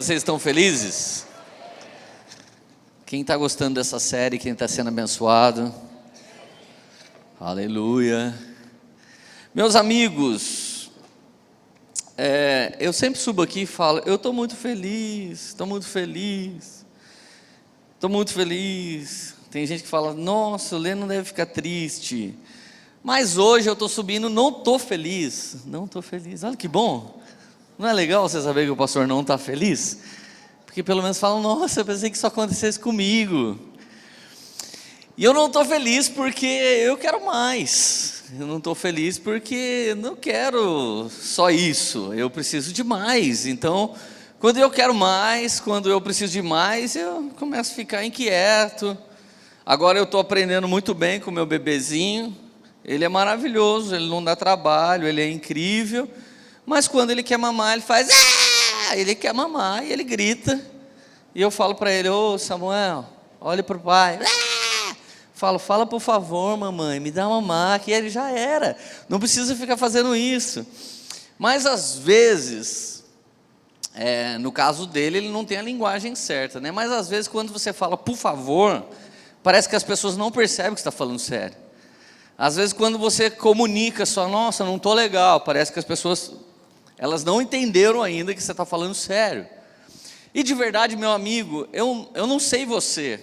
Vocês estão felizes? Quem está gostando dessa série, quem está sendo abençoado? Aleluia. Meus amigos, eu sempre subo aqui e falo, eu estou muito feliz, estou muito feliz, estou muito feliz. Tem gente que fala, nossa, o Lê não deve ficar triste. Mas hoje eu estou subindo, não estou feliz, olha que bom. Não é legal você saber que o pastor não está feliz? Porque pelo menos falam, nossa, eu pensei que isso acontecesse comigo. E eu não estou feliz porque eu quero mais. Eu não estou feliz porque não quero só isso, eu preciso de mais. Então, quando eu quero mais, quando eu preciso de mais, eu começo a ficar inquieto. Agora eu estou aprendendo muito bem com o meu bebezinho. Ele é maravilhoso, ele não dá trabalho, ele é incrível. Mas quando ele quer mamar, ele faz, ele quer mamar e ele grita. E eu falo para ele, ô Samuel, olha para o pai. Fala por favor mamãe, me dá mamar, que ele já era. Não precisa ficar fazendo isso. Mas às vezes, no caso dele, ele não tem a linguagem certa, né? Mas às vezes quando você fala por favor, parece que as pessoas não percebem que você está falando sério. Às vezes quando você comunica só, nossa, não estou legal, parece que as pessoas... elas não entenderam ainda que você está falando sério. E de verdade, meu amigo, eu não sei você,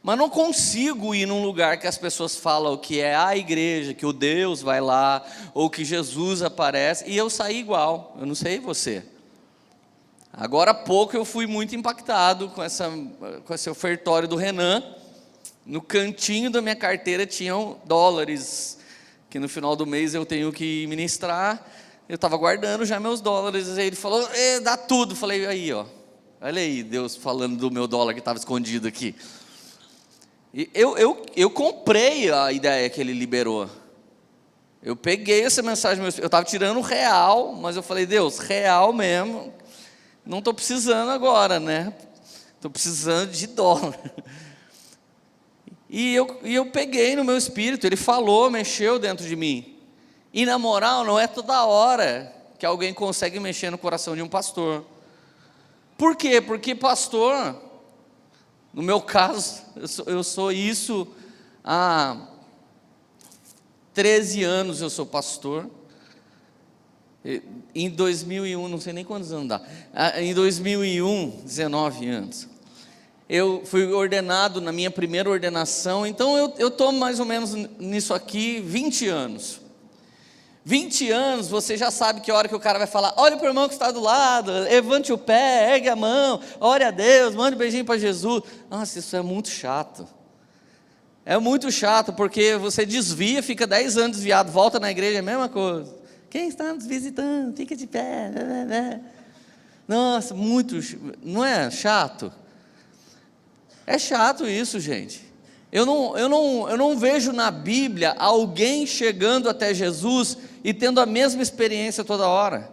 mas não consigo ir num lugar que as pessoas falam que é a igreja, que o Deus vai lá, ou que Jesus aparece, e eu saí igual. Eu não sei você. Agora há pouco eu fui muito impactado com esse ofertório do Renan. No cantinho da minha carteira tinham dólares, que no final do mês eu tenho que ministrar. Eu estava guardando já meus dólares, e ele falou, dá tudo. Falei, aí ó, olha aí, Deus falando do meu dólar que estava escondido aqui. E eu comprei a ideia que ele liberou. Eu peguei essa mensagem, eu estava tirando real, mas eu falei, Deus, real mesmo, não estou precisando agora, né? Estou precisando de dólar. E eu peguei no meu espírito, ele falou, mexeu dentro de mim. E na moral, não é toda hora que alguém consegue mexer no coração de um pastor. Por quê? Porque pastor, no meu caso, eu sou isso há 13 anos eu sou pastor. Em 2001, não sei nem quantos anos dá. Em 2001, 19 anos. Eu fui ordenado na minha primeira ordenação, então eu estou mais ou menos nisso aqui 20 anos. 20 anos, você já sabe que a hora que o cara vai falar, olha para o irmão que está do lado, levante o pé, ergue a mão, ore a Deus, mande um beijinho para Jesus. Nossa, isso é muito chato. É muito chato, porque você desvia, fica 10 anos desviado, volta na igreja, é a mesma coisa. Quem está nos visitando, fica de pé. Nossa, muito, não é chato? É chato isso, gente. Eu não vejo na Bíblia alguém chegando até Jesus e tendo a mesma experiência toda hora.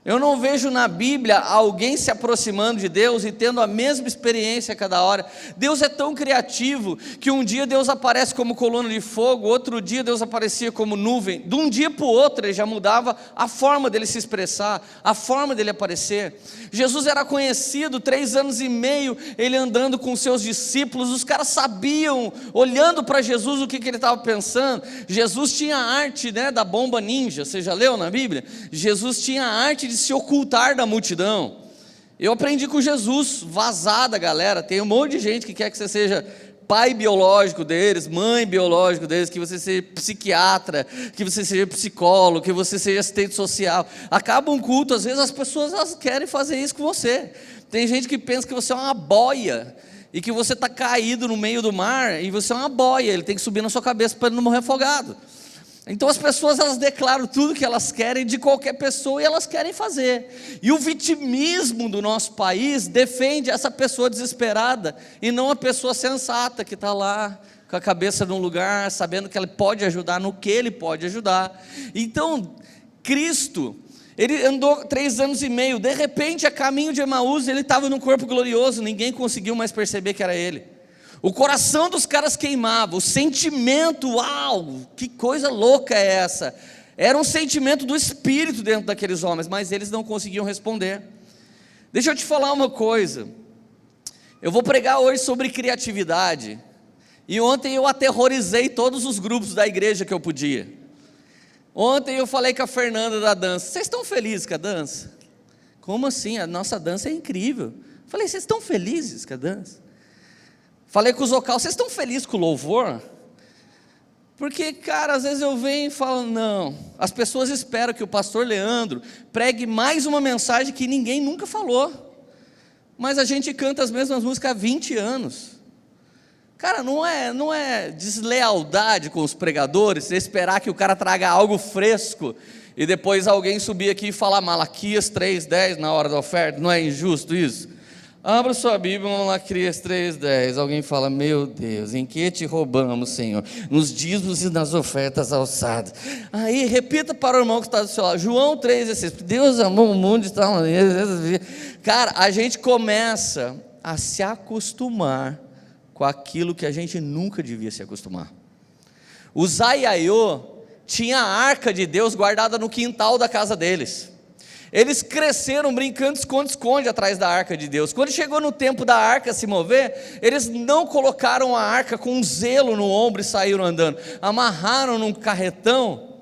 Eu não vejo na Bíblia alguém se aproximando de Deus e tendo a mesma experiência a cada hora. Deus é tão criativo que um dia Deus aparece como coluna de fogo, outro dia Deus aparecia como nuvem. De um dia para o outro ele já mudava a forma dele se expressar, a forma dele aparecer. Jesus era conhecido, 3 anos e meio ele andando com seus discípulos. Os caras sabiam, olhando para Jesus, o que ele estava pensando. Jesus tinha a arte, da bomba ninja. Você já leu na Bíblia? Jesus tinha a arte de se ocultar da multidão. Eu aprendi com Jesus, vazada galera. Tem um monte de gente que quer que você seja pai biológico deles, mãe biológico deles, que você seja psiquiatra, que você seja psicólogo, que você seja assistente social. Acaba um culto, às vezes as pessoas elas querem fazer isso com você. Tem gente que pensa que você é uma boia e que você está caído no meio do mar e você é uma boia, ele tem que subir na sua cabeça para ele não morrer afogado. Então as pessoas elas declaram tudo que elas querem de qualquer pessoa e elas querem fazer. E o vitimismo do nosso país defende essa pessoa desesperada e não a pessoa sensata que está lá com a cabeça num lugar, sabendo que ele pode ajudar no que ele pode ajudar. Então Cristo, ele andou 3 anos e meio, de repente a caminho de Emaús ele estava num corpo glorioso, ninguém conseguiu mais perceber que era ele. O coração dos caras queimava, o sentimento, uau, que coisa louca é essa? Era um sentimento do Espírito dentro daqueles homens, mas eles não conseguiam responder. Deixa eu te falar uma coisa. Eu vou pregar hoje sobre criatividade. E ontem eu aterrorizei todos os grupos da igreja que eu podia. Ontem eu falei com a Fernanda da dança. Vocês estão felizes com a dança? Como assim? A nossa dança é incrível. Falei, vocês estão felizes com a dança? Falei com os vocais, vocês estão felizes com o louvor? Porque, cara, às vezes eu venho e falo, não, as pessoas esperam que o pastor Leandro pregue mais uma mensagem que ninguém nunca falou, mas a gente canta as mesmas músicas há 20 anos, cara, não é deslealdade com os pregadores, esperar que o cara traga algo fresco, e depois alguém subir aqui e falar Malaquias 3:10 na hora da oferta, não é injusto isso? Abra sua Bíblia, Malaquias 3:10. Alguém fala, meu Deus, em que te roubamos, Senhor? Nos dízimos e nas ofertas alçadas. Aí, repita para o irmão que está do seu lado. João 3:16. Deus amou o mundo de tal maneira. Cara, a gente começa a se acostumar com aquilo que a gente nunca devia se acostumar. O Zaiaiô tinha a arca de Deus guardada no quintal da casa deles. Eles cresceram brincando esconde-esconde atrás da arca de Deus. Quando chegou no tempo da arca se mover, eles não colocaram a arca com um zelo no ombro e saíram andando. Amarraram num carretão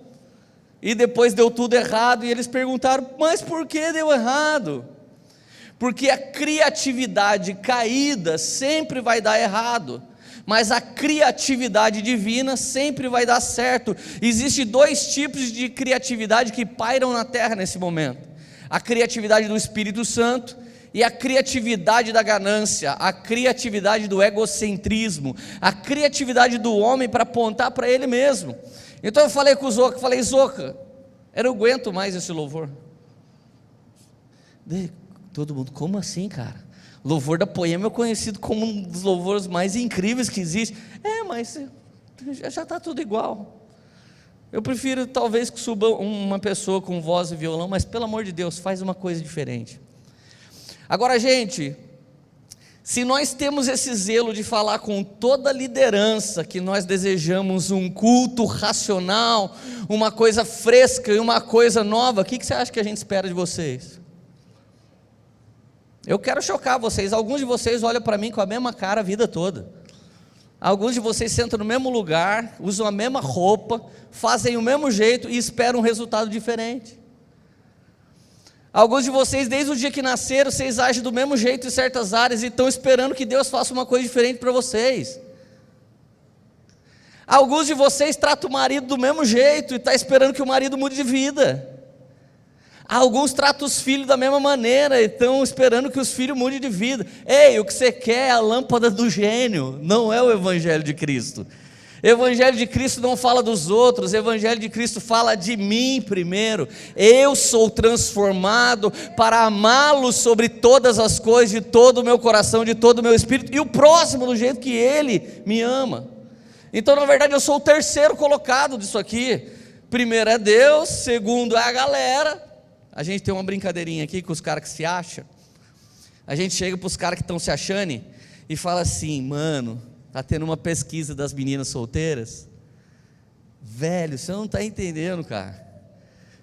e depois deu tudo errado. E eles perguntaram, mas por que deu errado? Porque a criatividade caída sempre vai dar errado, mas a criatividade divina sempre vai dar certo. Existem dois tipos de criatividade que pairam na terra nesse momento: a criatividade do Espírito Santo e a criatividade da ganância, a criatividade do egocentrismo, a criatividade do homem para apontar para ele mesmo. Então eu falei com o Zoca, falei, Zoca, eu não aguento mais esse louvor. Todo mundo, como assim, cara? Louvor da Poema é conhecido como um dos louvores mais incríveis que existe. Mas já está tudo igual. Eu prefiro talvez que suba uma pessoa com voz e violão, mas pelo amor de Deus, faz uma coisa diferente. Agora, gente, se nós temos esse zelo de falar com toda a liderança que nós desejamos um culto racional, uma coisa fresca e uma coisa nova, o que você acha que a gente espera de vocês? Eu quero chocar vocês. Alguns de vocês olham para mim com a mesma cara a vida toda. Alguns de vocês sentam no mesmo lugar, usam a mesma roupa, fazem o mesmo jeito e esperam um resultado diferente. Alguns de vocês, desde o dia que nasceram, vocês agem do mesmo jeito em certas áreas e estão esperando que Deus faça uma coisa diferente para vocês. Alguns de vocês tratam o marido do mesmo jeito e estão esperando que o marido mude de vida. Alguns tratam os filhos da mesma maneira e estão esperando que os filhos mudem de vida. Ei, o que você quer é a lâmpada do gênio, não é o Evangelho de Cristo. Evangelho de Cristo não fala dos outros, Evangelho de Cristo fala de mim primeiro. Eu sou transformado para amá-lo sobre todas as coisas, de todo o meu coração, de todo o meu espírito, e o próximo do jeito que ele me ama. Então, na verdade, eu sou o terceiro colocado disso aqui. Primeiro é Deus, segundo é a galera. A gente tem uma brincadeirinha aqui com os caras que se acham. A gente chega para os caras que estão se achando e fala assim, mano, está tendo uma pesquisa das meninas solteiras. Velho, você não está entendendo, cara.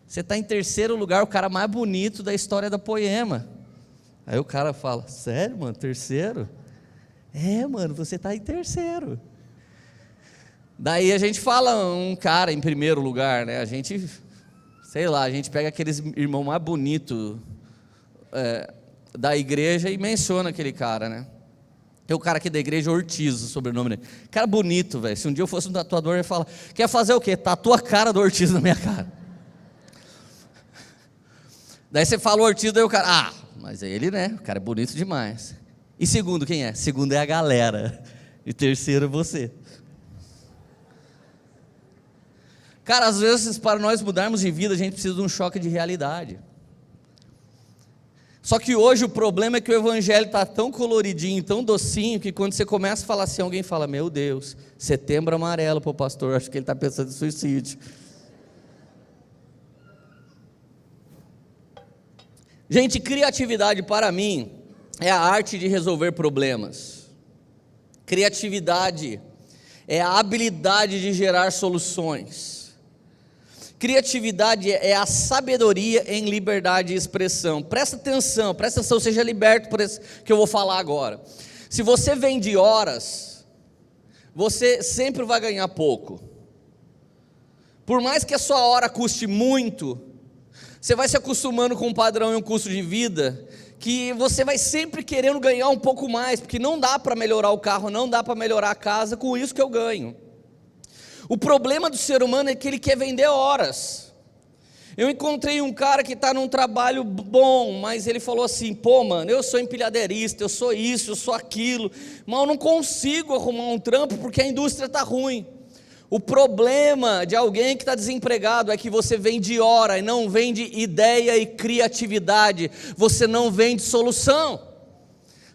Você está em terceiro lugar, o cara mais bonito da história da Poema. Aí o cara fala, sério, mano, terceiro? Mano, você está em terceiro. Daí a gente fala um cara em primeiro lugar, né? A gente pega aqueles irmãos mais bonitos da igreja e menciona aquele cara, né? Tem o cara aqui da igreja, Ortiz, o sobrenome dele. Cara bonito, velho. Se um dia eu fosse um tatuador, eu ia falar, quer fazer o quê? Tatua a cara do Ortiz na minha cara. Daí você fala o Ortiz, daí o cara, mas ele, né? O cara é bonito demais. E segundo, quem é? Segundo é a galera. E terceiro é você. Cara, às vezes para nós mudarmos de vida, a gente precisa de um choque de realidade. Só que hoje o problema é que o evangelho está tão coloridinho, tão docinho, que quando você começa a falar assim, alguém fala, meu Deus, Setembro Amarelo para o pastor, acho que ele está pensando em suicídio. Gente, criatividade para mim é a arte de resolver problemas. Criatividade é a habilidade de gerar soluções. Criatividade é a sabedoria em liberdade de expressão. Presta atenção, seja liberto por isso que eu vou falar agora. Se você vende horas, você sempre vai ganhar pouco. Por mais que a sua hora custe muito, você vai se acostumando com um padrão e um custo de vida, que você vai sempre querendo ganhar um pouco mais, porque não dá para melhorar o carro, não dá para melhorar a casa com isso que eu ganho. O problema do ser humano é que ele quer vender horas. Eu encontrei um cara que está num trabalho bom, mas ele falou assim: pô mano, eu sou empilhadeirista, eu sou isso, eu sou aquilo, mas eu não consigo arrumar um trampo porque a indústria está ruim. O problema de alguém que está desempregado é que você vende hora e não vende ideia e criatividade, você não vende solução.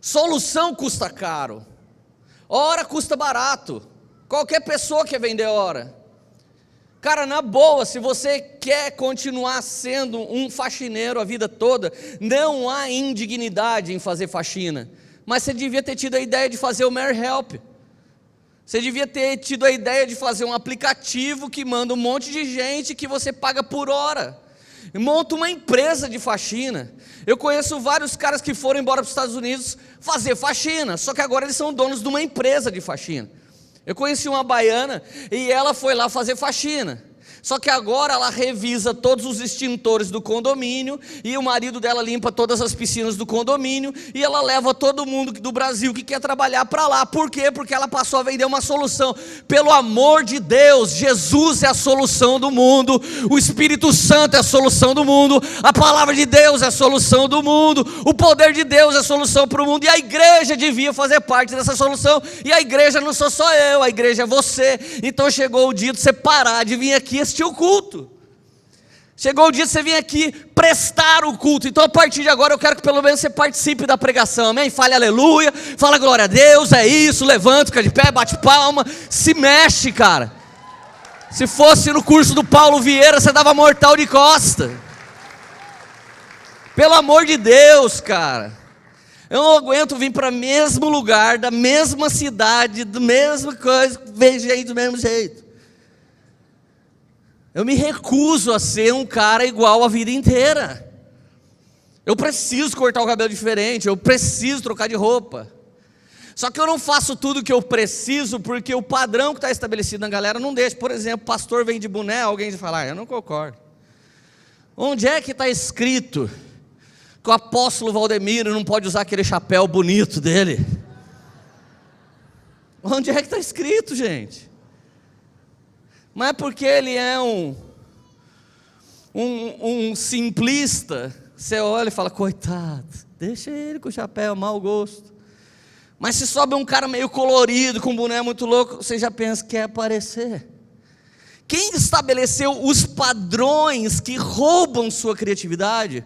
Solução custa caro, hora custa barato. Qualquer pessoa quer vender hora. Cara, na boa, se você quer continuar sendo um faxineiro a vida toda, não há indignidade em fazer faxina, mas você devia ter tido a ideia de fazer o Mary Help. Você devia ter tido a ideia de fazer um aplicativo que manda um monte de gente que você paga por hora. Monta uma empresa de faxina. Eu conheço vários caras que foram embora para os Estados Unidos fazer faxina, só que agora eles são donos de uma empresa de faxina. Eu conheci uma baiana e ela foi lá fazer faxina. Só que agora ela revisa todos os extintores do condomínio, e o marido dela limpa todas as piscinas do condomínio, e ela leva todo mundo do Brasil que quer trabalhar para lá. Por quê? Porque ela passou a vender uma solução. Pelo amor de Deus, Jesus é a solução do mundo, o Espírito Santo é a solução do mundo, a palavra de Deus é a solução do mundo, o poder de Deus é a solução para o mundo, e a igreja devia fazer parte dessa solução. E a igreja não sou só eu, a igreja é você. Então chegou o dia de você parar de vir aqui assistir o culto. Chegou o dia de você vir aqui prestar o culto. Então a partir de agora eu quero que pelo menos você participe da pregação, amém? Fale aleluia, fala glória a Deus, é isso, levanta, fica de pé, bate palma, se mexe, cara. Se fosse no curso do Paulo Vieira, você dava mortal de costa. Pelo amor de Deus, cara. Eu não aguento vir para o mesmo lugar, da mesma cidade, da mesma coisa, do mesmo jeito. Eu me recuso a ser um cara igual a vida inteira. Eu preciso cortar o cabelo diferente, eu preciso trocar de roupa. Só que eu não faço tudo o que eu preciso, porque o padrão que está estabelecido na galera não deixa. Por exemplo, pastor vem de boné, alguém fala: eu não concordo. Onde é que está escrito que o apóstolo Valdemiro não pode usar aquele chapéu bonito dele? Onde é que está escrito, gente? Mas é porque ele é um simplista. Você olha e fala: coitado, deixa ele com o chapéu, mau gosto. Mas se sobe um cara meio colorido, com um boné muito louco, você já pensa que quer aparecer. Quem estabeleceu os padrões que roubam sua criatividade?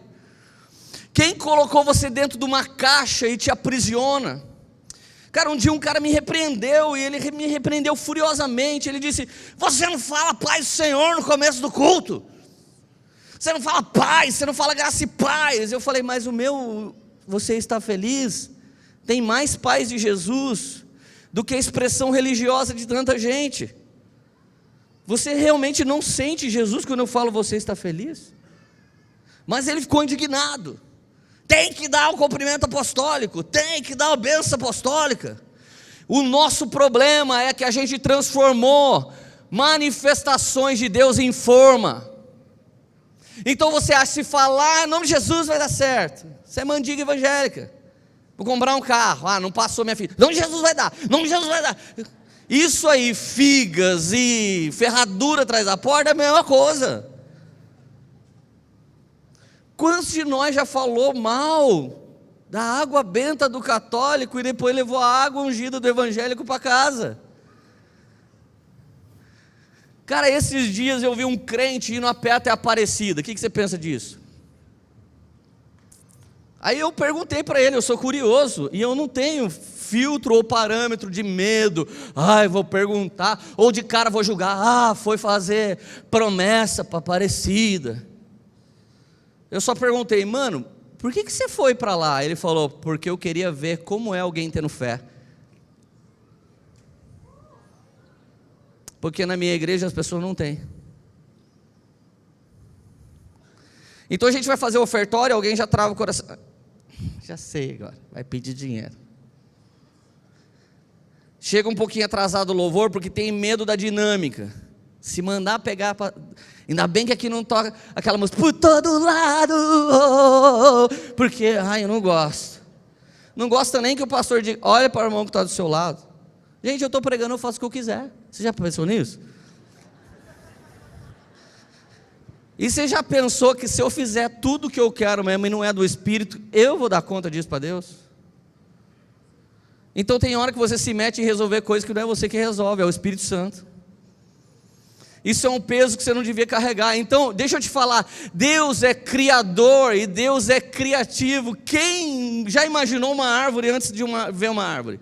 Quem colocou você dentro de uma caixa e te aprisiona? Cara, um dia um cara me repreendeu, e ele me repreendeu furiosamente. Ele disse: você não fala paz do Senhor no começo do culto, você não fala paz, você não fala graça e paz. Eu falei: mas o meu, você está feliz, tem mais paz de Jesus do que a expressão religiosa de tanta gente. Você realmente não sente Jesus quando eu falo você está feliz? Mas ele ficou indignado. Tem que dar o cumprimento apostólico, tem que dar a bênção apostólica. O nosso problema é que a gente transformou manifestações de Deus em forma. Então você acha que se falar em nome de Jesus vai dar certo. Você é mendiga evangélica. Vou comprar um carro, não passou minha filha. Em nome de Jesus vai dar, em nome de Jesus vai dar. Isso aí, figas e ferradura atrás da porta é a mesma coisa. Quantos de nós já falou mal da água benta do católico e depois levou a água ungida do evangélico para casa? Cara, esses dias eu vi um crente indo a pé até Aparecida. O que você pensa disso? Aí eu perguntei para ele, eu sou curioso, e eu não tenho filtro ou parâmetro de medo. Vou perguntar, ou de cara vou julgar. Foi fazer promessa para Aparecida. Eu só perguntei: mano, por que você foi para lá? Ele falou: porque eu queria ver como é alguém tendo fé. Porque na minha igreja as pessoas não têm. Então a gente vai fazer o ofertório, alguém já trava o coração. Já sei agora, vai pedir dinheiro. Chega um pouquinho atrasado o louvor, porque tem medo da dinâmica. Se mandar pegar, ainda bem que aqui não toca aquela música, por todo lado, porque, eu não gosto. Não gosta nem que o pastor diga, olha para o irmão que está do seu lado. Gente, eu estou pregando, eu faço o que eu quiser. Você já pensou nisso? E você já pensou que se eu fizer tudo o que eu quero mesmo e não é do Espírito, eu vou dar conta disso para Deus? Então tem hora que você se mete em resolver coisas que não é você que resolve, é o Espírito Santo. Isso é um peso que você não devia carregar. Então, deixa eu te falar, Deus é criador e Deus é criativo. Quem já imaginou uma árvore antes de ver uma árvore?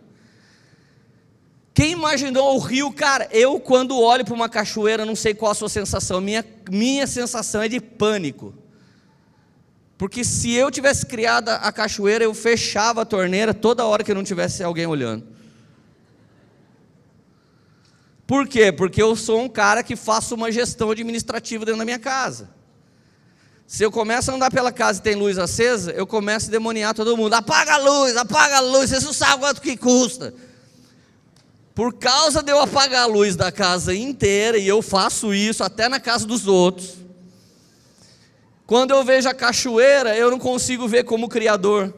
Quem imaginou o rio? Cara, eu quando olho para uma cachoeira, não sei qual a sua sensação, minha sensação é de pânico. Porque se eu tivesse criado a cachoeira, eu fechava a torneira toda hora que não tivesse alguém olhando. Por quê? Porque eu sou um cara que faço uma gestão administrativa dentro da minha casa. Se eu começo a andar pela casa e tem luz acesa, eu começo a demoniar todo mundo. Apaga a luz, vocês não sabem quanto que custa. Por causa de eu apagar a luz da casa inteira, e eu faço isso até na casa dos outros, quando eu vejo a cachoeira, eu não consigo ver como criador.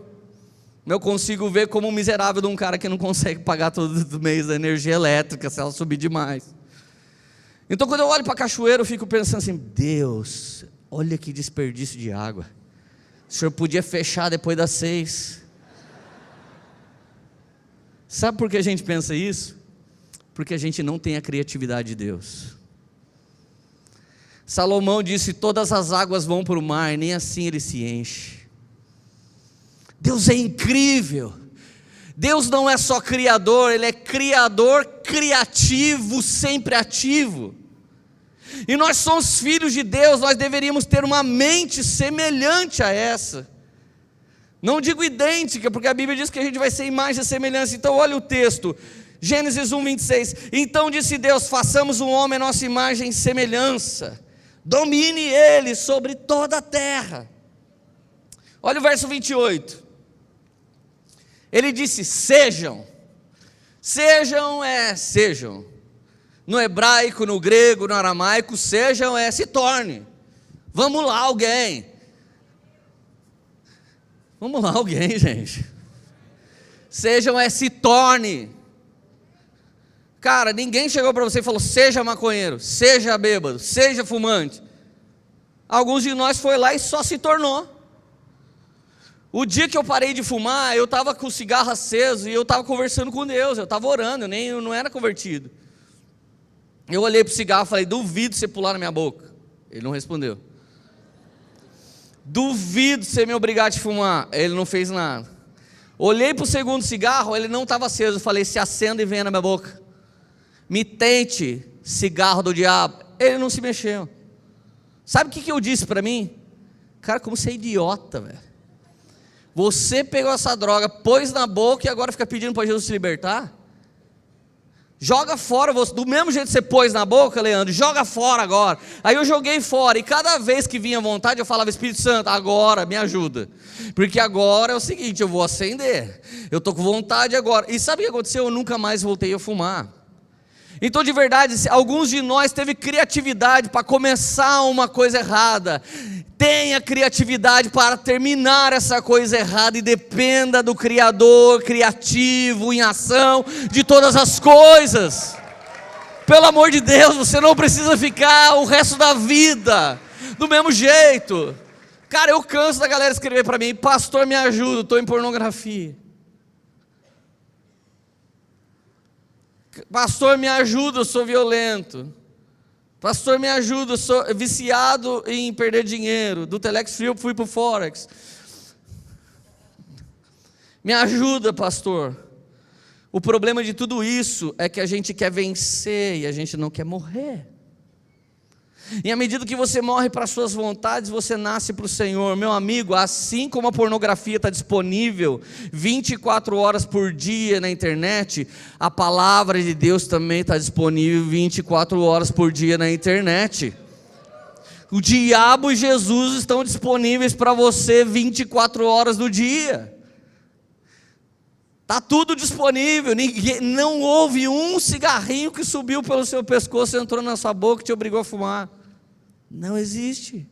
Eu consigo ver como um miserável de um cara que não consegue pagar todo mês a energia elétrica, se ela subir demais. Então quando eu olho para a cachoeira, eu fico pensando assim, Deus, olha que desperdício de água. O Senhor podia fechar depois das 6. Sabe por que a gente pensa isso? Porque a gente não tem a criatividade de Deus. Salomão disse, todas as águas vão para o mar, nem assim ele se enche. Deus é incrível. Deus não é só criador, Ele é criador, criativo, sempre ativo. E nós somos filhos de Deus, nós deveríamos ter uma mente semelhante a essa. Não digo idêntica, porque a Bíblia diz que a gente vai ser imagem e semelhança. Então olha o texto, Gênesis 1, 26. Então disse Deus, façamos um homem à nossa imagem e semelhança. Domine ele sobre toda a terra. Olha o verso 28. Ele disse, sejam. Sejam sejam. No hebraico, no grego, no aramaico, sejam se torne. Vamos lá alguém. Vamos lá alguém, gente. Sejam se torne. Cara, ninguém chegou para você e falou, seja maconheiro, seja bêbado, seja fumante. Alguns de nós foi lá e só se tornou. O dia que eu parei de fumar, eu estava com o cigarro aceso e eu estava conversando com Deus, eu estava orando, eu não era convertido. Eu olhei para o cigarro e falei, duvido você pular na minha boca. Ele não respondeu. Duvido você me obrigar a te fumar. Ele não fez nada. Olhei para o segundo cigarro, ele não estava aceso. Eu falei, se acenda e venha na minha boca. Me tente, cigarro do diabo. Ele não se mexeu. Sabe o que eu disse para mim? Cara, como você é idiota, velho. Você pegou essa droga, pôs na boca e agora fica pedindo para Jesus te libertar? Joga fora, do mesmo jeito que você pôs na boca, Leandro, joga fora agora. Aí eu joguei fora, e cada vez que vinha vontade, eu falava, Espírito Santo, agora me ajuda. Porque agora é o seguinte, eu vou acender, eu estou com vontade agora. E sabe o que aconteceu? Eu nunca mais voltei a fumar. Então de verdade, alguns de nós teve criatividade para começar uma coisa errada. Tenha criatividade para terminar essa coisa errada e dependa do Criador criativo em ação de todas as coisas. Pelo amor de Deus, você não precisa ficar o resto da vida do mesmo jeito. Cara, eu canso da galera escrever para mim, pastor me ajuda, estou em pornografia. Pastor me ajuda, eu sou violento. Pastor me ajuda, eu sou viciado em perder dinheiro. Do Telex Free eu fui para o Forex. Me ajuda, pastor. O problema de tudo isso é que a gente quer vencer e a gente não quer morrer. E à medida que você morre para as suas vontades, você nasce para o Senhor. Meu amigo, assim como a pornografia está disponível 24 horas por dia na internet, a palavra de Deus também está disponível 24 horas por dia na internet. O diabo e Jesus estão disponíveis para você 24 horas do dia. Está tudo disponível. Não houve um cigarrinho que subiu pelo seu pescoço, entrou na sua boca e te obrigou a fumar. Não existe.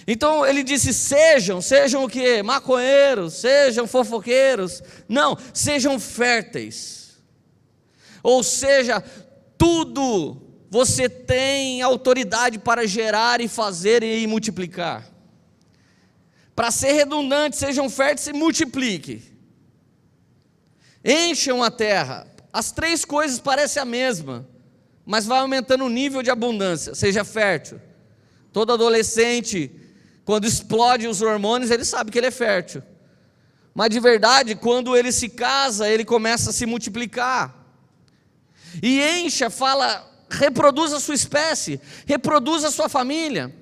Então ele disse: sejam o quê? Maconheiros, sejam fofoqueiros. Não, sejam férteis. Ou seja, tudo você tem autoridade para gerar e fazer e multiplicar. Para ser redundante, sejam férteis e multipliquem. Encham a terra. As três coisas parecem a mesma, mas vai aumentando o nível de abundância. Seja fértil. Todo adolescente, quando explode os hormônios, ele sabe que ele é fértil. Mas de verdade, quando ele se casa, ele começa a se multiplicar. E encha, fala, reproduza a sua espécie, reproduza a sua família.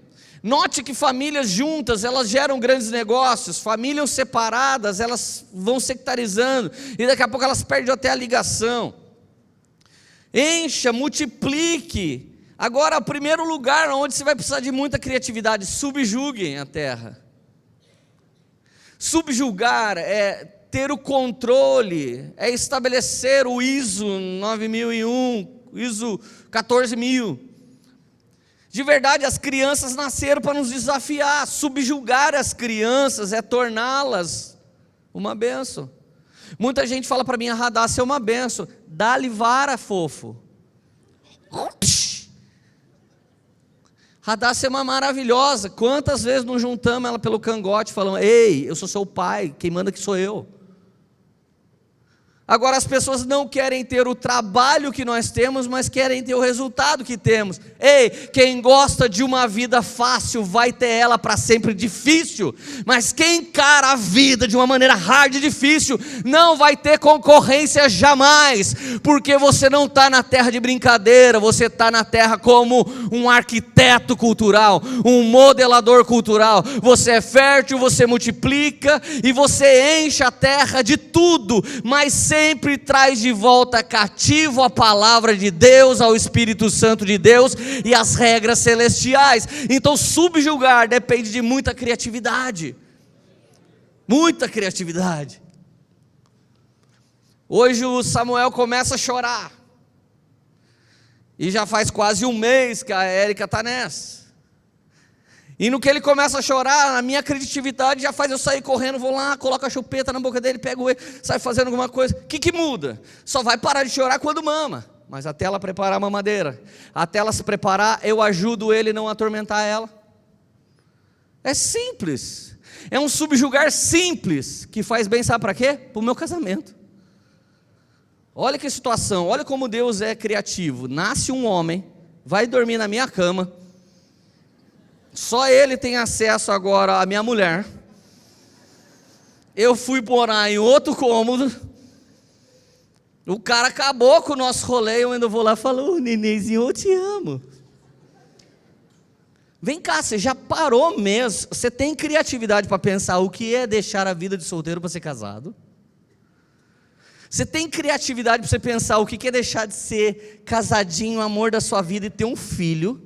Note que famílias juntas, elas geram grandes negócios. Famílias separadas, elas vão sectarizando, e daqui a pouco elas perdem até a ligação. Encha, multiplique. Agora, o primeiro lugar onde você vai precisar de muita criatividade: subjuguem a terra. Subjugar é ter o controle, é estabelecer o ISO 9001, ISO 14000. De verdade, as crianças nasceram para nos desafiar. Subjugar as crianças é torná-las uma bênção. Muita gente fala para mim: a Radassa é uma bênção. Dá-lhe vara, fofo. Radassa é uma maravilhosa. Quantas vezes não juntamos ela pelo cangote, falando: ei, eu sou seu pai, quem manda que sou eu. Agora as pessoas não querem ter o trabalho que nós temos, mas querem ter o resultado que temos. Ei, quem gosta de uma vida fácil vai ter ela para sempre difícil, mas quem encara a vida de uma maneira hard e difícil não vai ter concorrência jamais, porque você não está na terra de brincadeira, você está na terra como um arquiteto cultural, um modelador cultural. Você é fértil, você multiplica e você enche a terra de tudo, mas sempre traz de volta cativo a palavra de Deus, ao Espírito Santo de Deus e as regras celestiais. Então subjugar depende de muita criatividade. Muita criatividade. Hoje o Samuel começa a chorar. E já faz quase um mês que a Érica está nessa. E no que ele começa a chorar, a minha criatividade já faz eu sair correndo, vou lá, coloco a chupeta na boca dele, pego ele, sai fazendo alguma coisa. O que muda? Só vai parar de chorar quando mama. Mas até ela preparar a mamadeira, até ela se preparar, eu ajudo ele a não atormentar ela. É simples. É um subjugar simples, que faz bem, sabe para quê? Para o meu casamento. Olha que situação, olha como Deus é criativo. Nasce um homem, vai dormir na minha cama. Só ele tem acesso agora à minha mulher. Eu fui morar em outro cômodo. O cara acabou com o nosso rolê. Eu ainda vou lá e falo: nenenzinho, eu te amo. Vem cá, você já parou mesmo? Você tem criatividade para pensar o que é deixar a vida de solteiro para ser casado? Você tem criatividade para você pensar o que é deixar de ser casadinho, amor da sua vida, e ter um filho?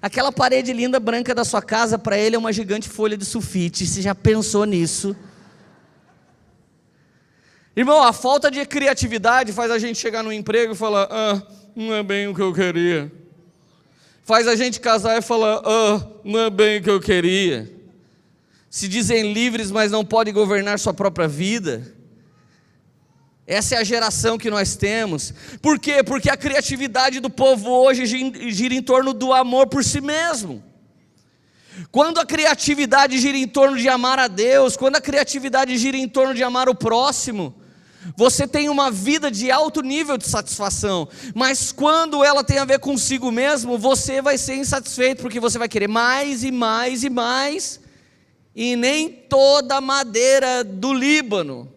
Aquela parede linda branca da sua casa, para ele é uma gigante folha de sulfite. Você já pensou nisso? Irmão, a falta de criatividade faz a gente chegar no emprego e falar: não é bem o que eu queria. Faz a gente casar e falar: não é bem o que eu queria. Se dizem livres, mas não podem governar sua própria vida. Essa é a geração que nós temos. Por quê? Porque a criatividade do povo hoje gira em torno do amor por si mesmo. Quando a criatividade gira em torno de amar a Deus, quando a criatividade gira em torno de amar o próximo, você tem uma vida de alto nível de satisfação. Mas quando ela tem a ver consigo mesmo, você vai ser insatisfeito, porque você vai querer mais e mais e mais. E nem toda a madeira do Líbano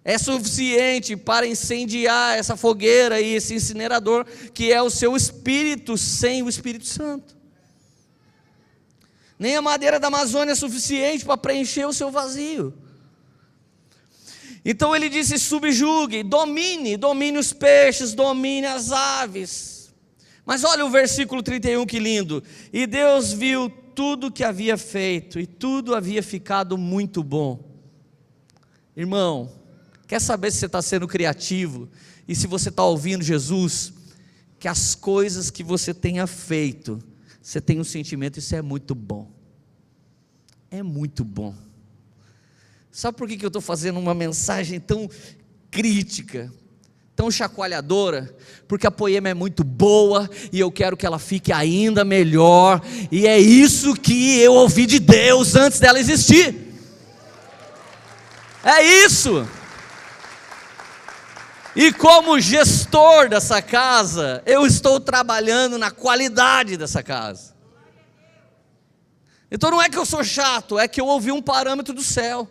é suficiente para incendiar essa fogueira e esse incinerador, que é o seu espírito sem o Espírito Santo. Nem a madeira da Amazônia é suficiente para preencher o seu vazio. Então ele disse: subjugue, domine os peixes, domine as aves. Mas olha o versículo 31, que lindo. E Deus viu tudo que havia feito, e tudo havia ficado muito bom. Irmão, quer saber se você está sendo criativo, e se você está ouvindo Jesus? Que as coisas que você tenha feito, você tem um sentimento, isso é muito bom. É muito bom. Sabe por que eu estou fazendo uma mensagem tão crítica, tão chacoalhadora? Porque a Poema é muito boa, e eu quero que ela fique ainda melhor, e é isso que eu ouvi de Deus antes dela existir. É isso. E como gestor dessa casa, eu estou trabalhando na qualidade dessa casa. Então não é que eu sou chato, é que eu ouvi um parâmetro do céu.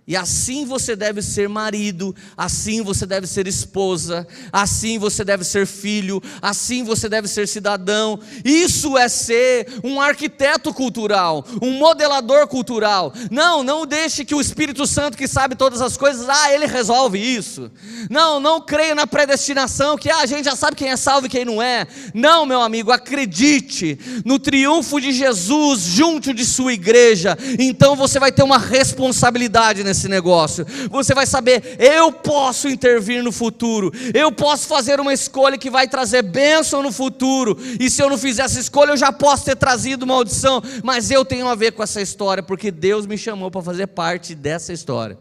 E assim você deve ser marido, assim você deve ser esposa, assim você deve ser filho, assim você deve ser cidadão. Isso é ser um arquiteto cultural, um modelador cultural. Não deixe que o Espírito Santo, que sabe todas as coisas, ele resolve isso. Não creia na predestinação, que a gente já sabe quem é salvo e quem não é. Não, meu amigo, acredite no triunfo de Jesus junto de sua igreja. Então você vai ter uma responsabilidade nesse negócio. Você vai saber, eu posso intervir no futuro, eu posso fazer uma escolha que vai trazer bênção no futuro, e se eu não fizer essa escolha, eu já posso ter trazido maldição, mas eu tenho a ver com essa história, porque Deus me chamou para fazer parte dessa história.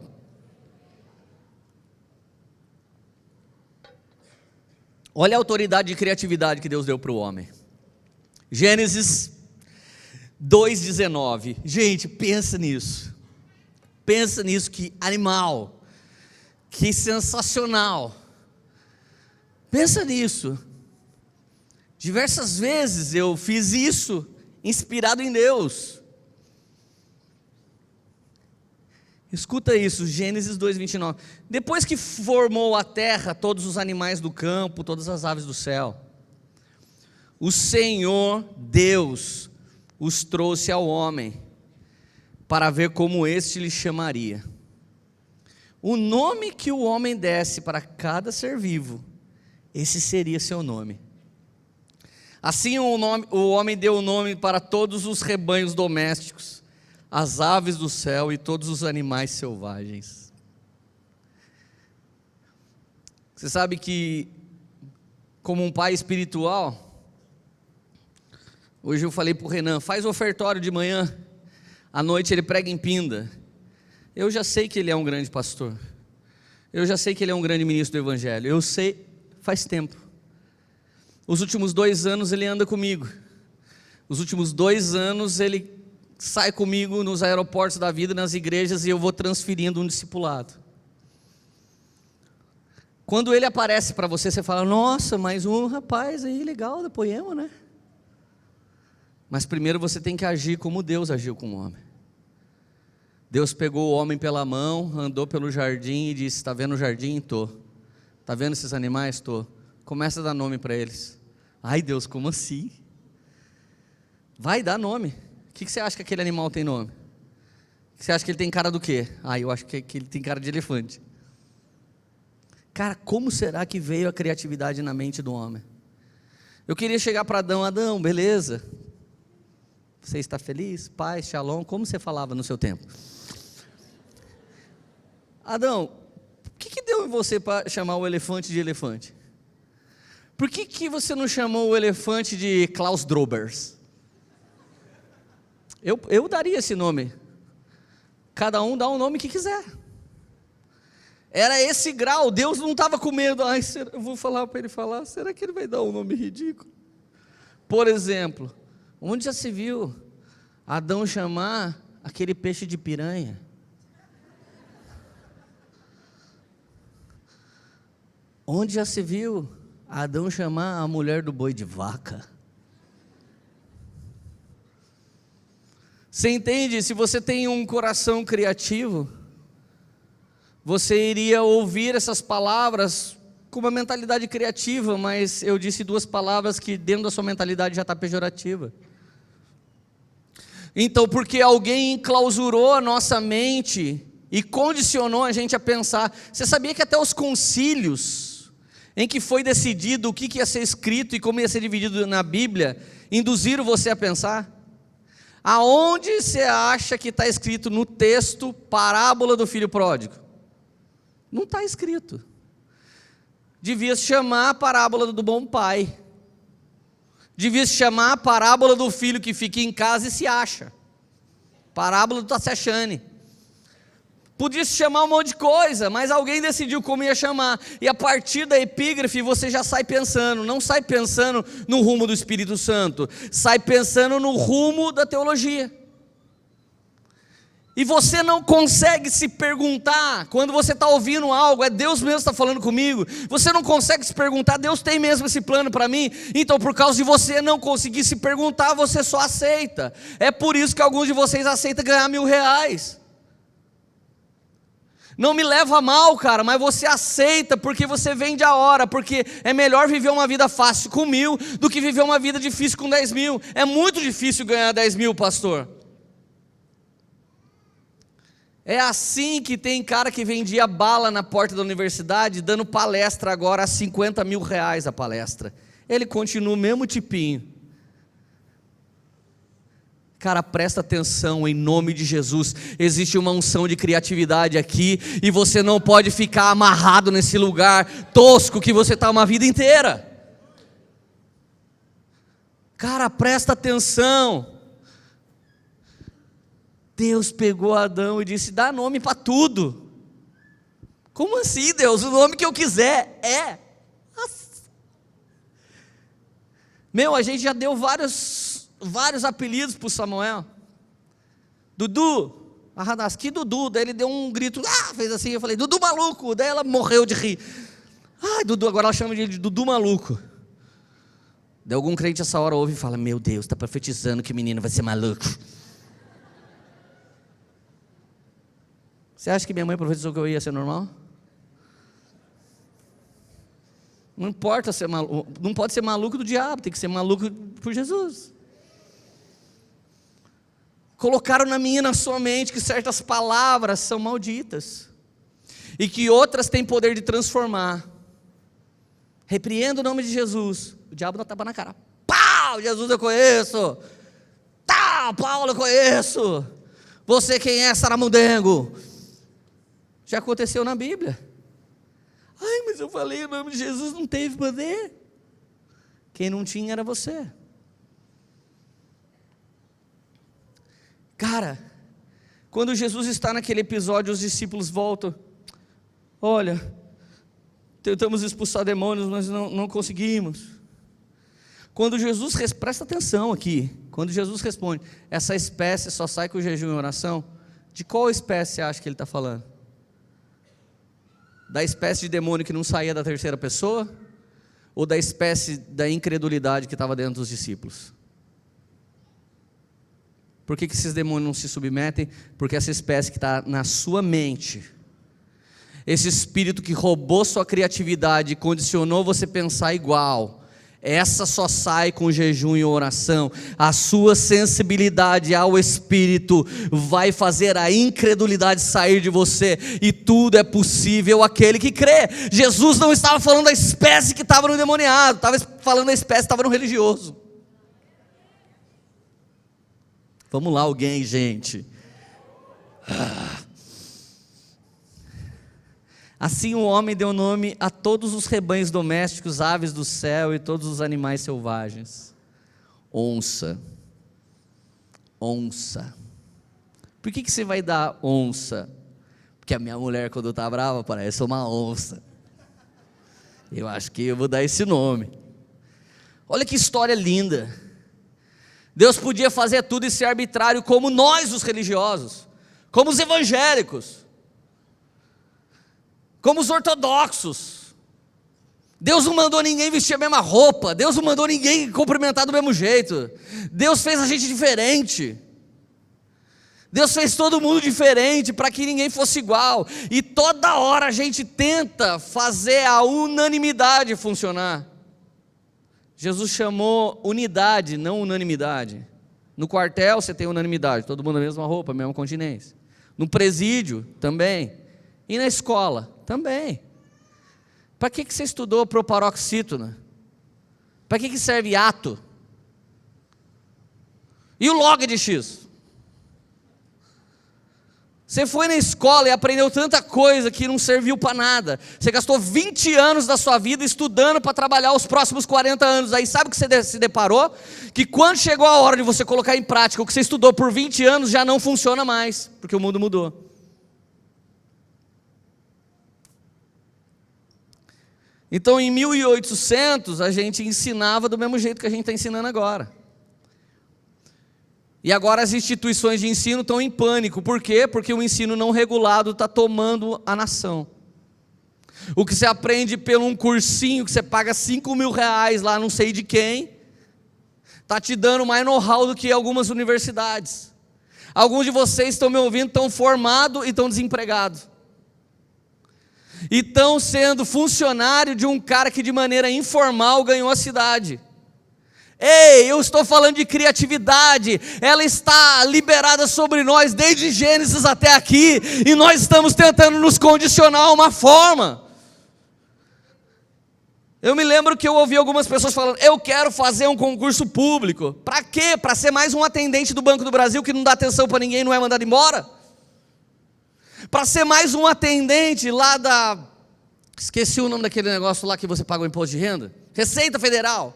Olha a autoridade e criatividade que Deus deu para o homem. Gênesis 2:19. Gente, pensa nisso. Pensa nisso, que animal, que sensacional. Pensa nisso. Diversas vezes eu fiz isso, inspirado em Deus. Escuta isso, Gênesis 2:29. Depois que formou a terra, todos os animais do campo, todas as aves do céu, o Senhor Deus os trouxe ao homem, para ver como este lhe chamaria. O nome que o homem desse para cada ser vivo, esse seria seu nome. Assim o homem deu o nome para todos os rebanhos domésticos, as aves do céu e todos os animais selvagens. Você sabe que, como um pai espiritual, hoje eu falei para o Renan, faz ofertório de manhã, à noite ele prega em Pinda. Eu já sei que ele é um grande pastor, eu já sei que ele é um grande ministro do Evangelho, eu sei faz tempo. Os últimos 2 anos ele anda comigo, os últimos 2 anos ele sai comigo nos aeroportos da vida, nas igrejas, e eu vou transferindo um discipulado. Quando ele aparece para você, você fala, nossa, mais um rapaz aí legal da Poema, né? Mas primeiro você tem que agir como Deus agiu com o homem. Deus pegou o homem pela mão, andou pelo jardim e disse, está vendo o jardim? Estou. Está vendo esses animais? Estou. Começa a dar nome para eles. Ai Deus, como assim? Vai dar nome. O que você acha que aquele animal tem nome? Você acha que ele tem cara do quê? Eu acho que ele tem cara de elefante. Cara, como será que veio a criatividade na mente do homem? Eu queria chegar para Adão, beleza? Você está feliz? Paz, shalom, como você falava no seu tempo? Adão, o que deu em você para chamar o elefante de elefante? Por que você não chamou o elefante de Klaus Drobers? Eu daria esse nome. Cada um dá o nome que quiser. Era esse grau, Deus não estava com medo. Eu vou falar para ele falar, será que ele vai dar um nome ridículo? Por exemplo, onde já se viu Adão chamar aquele peixe de piranha? Onde já se viu Adão chamar a mulher do boi de vaca? Você entende? Se você tem um coração criativo, você iria ouvir essas palavras com uma mentalidade criativa, mas eu disse 2 palavras que dentro da sua mentalidade já está pejorativa. Então, porque alguém enclausurou a nossa mente e condicionou a gente a pensar. Você sabia que até os concílios, em que foi decidido o que ia ser escrito e como ia ser dividido na Bíblia, induziram você a pensar? Aonde você acha que está escrito no texto parábola do filho pródigo? Não está escrito. Devia se chamar a parábola do bom pai. Devia se chamar a parábola do filho que fica em casa e se acha. Parábola do tá se achando. Podia se chamar um monte de coisa, mas alguém decidiu como ia chamar. E a partir da epígrafe você já sai pensando. Não sai pensando no rumo do Espírito Santo. Sai pensando no rumo da teologia. E você não consegue se perguntar, quando você está ouvindo algo, é Deus mesmo que está falando comigo, você não consegue se perguntar, Deus tem mesmo esse plano para mim? Então por causa de você não conseguir se perguntar, você só aceita. É por isso que alguns de vocês aceitam ganhar R$1.000. Não me leva a mal, cara, mas você aceita porque você vende a hora, porque é melhor viver uma vida fácil com 1.000 do que viver uma vida difícil com 10.000. É muito difícil ganhar 10.000, pastor. É assim que tem cara que vendia bala na porta da universidade, dando palestra agora a R$50.000 a palestra. Ele continua o mesmo tipinho. Cara, presta atenção, em nome de Jesus, existe uma unção de criatividade aqui, e você não pode ficar amarrado nesse lugar tosco que você está uma vida inteira. Cara, presta atenção. Deus pegou Adão e disse, dá nome para tudo. Como assim, Deus? O nome que eu quiser. Nossa. Meu, a gente já deu vários apelidos para o Samuel. Dudu, que Dudu? Daí ele deu um grito, fez assim, eu falei, Dudu maluco. Daí ela morreu de rir. Dudu, agora ela chama ele de Dudu maluco. Daí algum crente essa hora ouve e fala, meu Deus, está profetizando que o menino vai ser maluco. Você acha que minha mãe profetizou que eu ia ser normal? Não importa ser maluco, não pode ser maluco do diabo, tem que ser maluco por Jesus. Colocaram na minha e na sua mente que certas palavras são malditas e que outras têm poder de transformar. Repreenda o nome de Jesus. O diabo dá tapa na cara. Pau, Jesus eu conheço. Tá, Paulo eu conheço. Você quem é, Saramundengo? Já aconteceu na Bíblia. Mas eu falei o nome de Jesus, não teve poder. Quem não tinha era você. Cara, quando Jesus está naquele episódio, os discípulos voltam. Olha, tentamos expulsar demônios, mas não conseguimos. Quando Jesus, presta atenção aqui, quando Jesus responde, essa espécie só sai com jejum e oração, de qual espécie você acha que ele está falando? Da espécie de demônio que não saía da terceira pessoa? Ou da espécie da incredulidade que estava dentro dos discípulos? Por que esses demônios não se submetem? Porque essa espécie que está na sua mente, esse espírito que roubou sua criatividade e condicionou você pensar igual, essa só sai com jejum e oração. A sua sensibilidade ao Espírito vai fazer a incredulidade sair de você, e tudo é possível àquele que crê. Jesus não estava falando da espécie que estava no endemoniado, estava falando da espécie que estava no religioso. Vamos lá, alguém, gente. Assim o homem deu nome a todos os rebanhos domésticos, aves do céu e todos os animais selvagens. Onça. Onça. Por que você vai dar onça? Porque a minha mulher, quando está brava, parece uma onça. Eu acho que eu vou dar esse nome. Olha que história linda. Deus podia fazer tudo e ser arbitrário como nós, os religiosos, como os evangélicos, como os ortodoxos. Deus não mandou ninguém vestir a mesma roupa, Deus não mandou ninguém cumprimentar do mesmo jeito. Deus fez a gente diferente. Deus fez todo mundo diferente para que ninguém fosse igual. E toda hora a gente tenta fazer a unanimidade funcionar. Jesus chamou unidade, não unanimidade. No quartel você tem unanimidade, todo mundo a mesma roupa, a mesma continência. No presídio também. E na escola também. Para que você estudou proparoxítona? Para que serve ato? E o log de X? Você foi na escola e aprendeu tanta coisa que não serviu para nada. Você gastou 20 anos da sua vida estudando para trabalhar os próximos 40 anos. Aí sabe o que você se deparou? Que quando chegou a hora de você colocar em prática o que você estudou por 20 anos, já não funciona mais, porque o mundo mudou. Então em 1800 a gente ensinava do mesmo jeito que a gente está ensinando agora. E agora as instituições de ensino estão em pânico. Por quê? Porque o ensino não regulado está tomando a nação. O que você aprende pelo um cursinho que você paga 5 mil reais lá não sei de quem, está te dando mais know-how do que algumas universidades. Alguns de vocês estão me ouvindo, estão formados e estão desempregados. E estão sendo funcionário de um cara que de maneira informal ganhou a cidade. Ei, eu estou falando de criatividade, ela está liberada sobre nós desde Gênesis até aqui, e nós estamos tentando nos condicionar a uma forma. Eu me lembro que eu ouvi algumas pessoas falando, eu quero fazer um concurso público. Para quê? Para ser mais um atendente do Banco do Brasil que não dá atenção para ninguém e não é mandado embora? Para ser mais um atendente lá da... Esqueci o nome daquele negócio lá que você paga o imposto de renda? Receita Federal.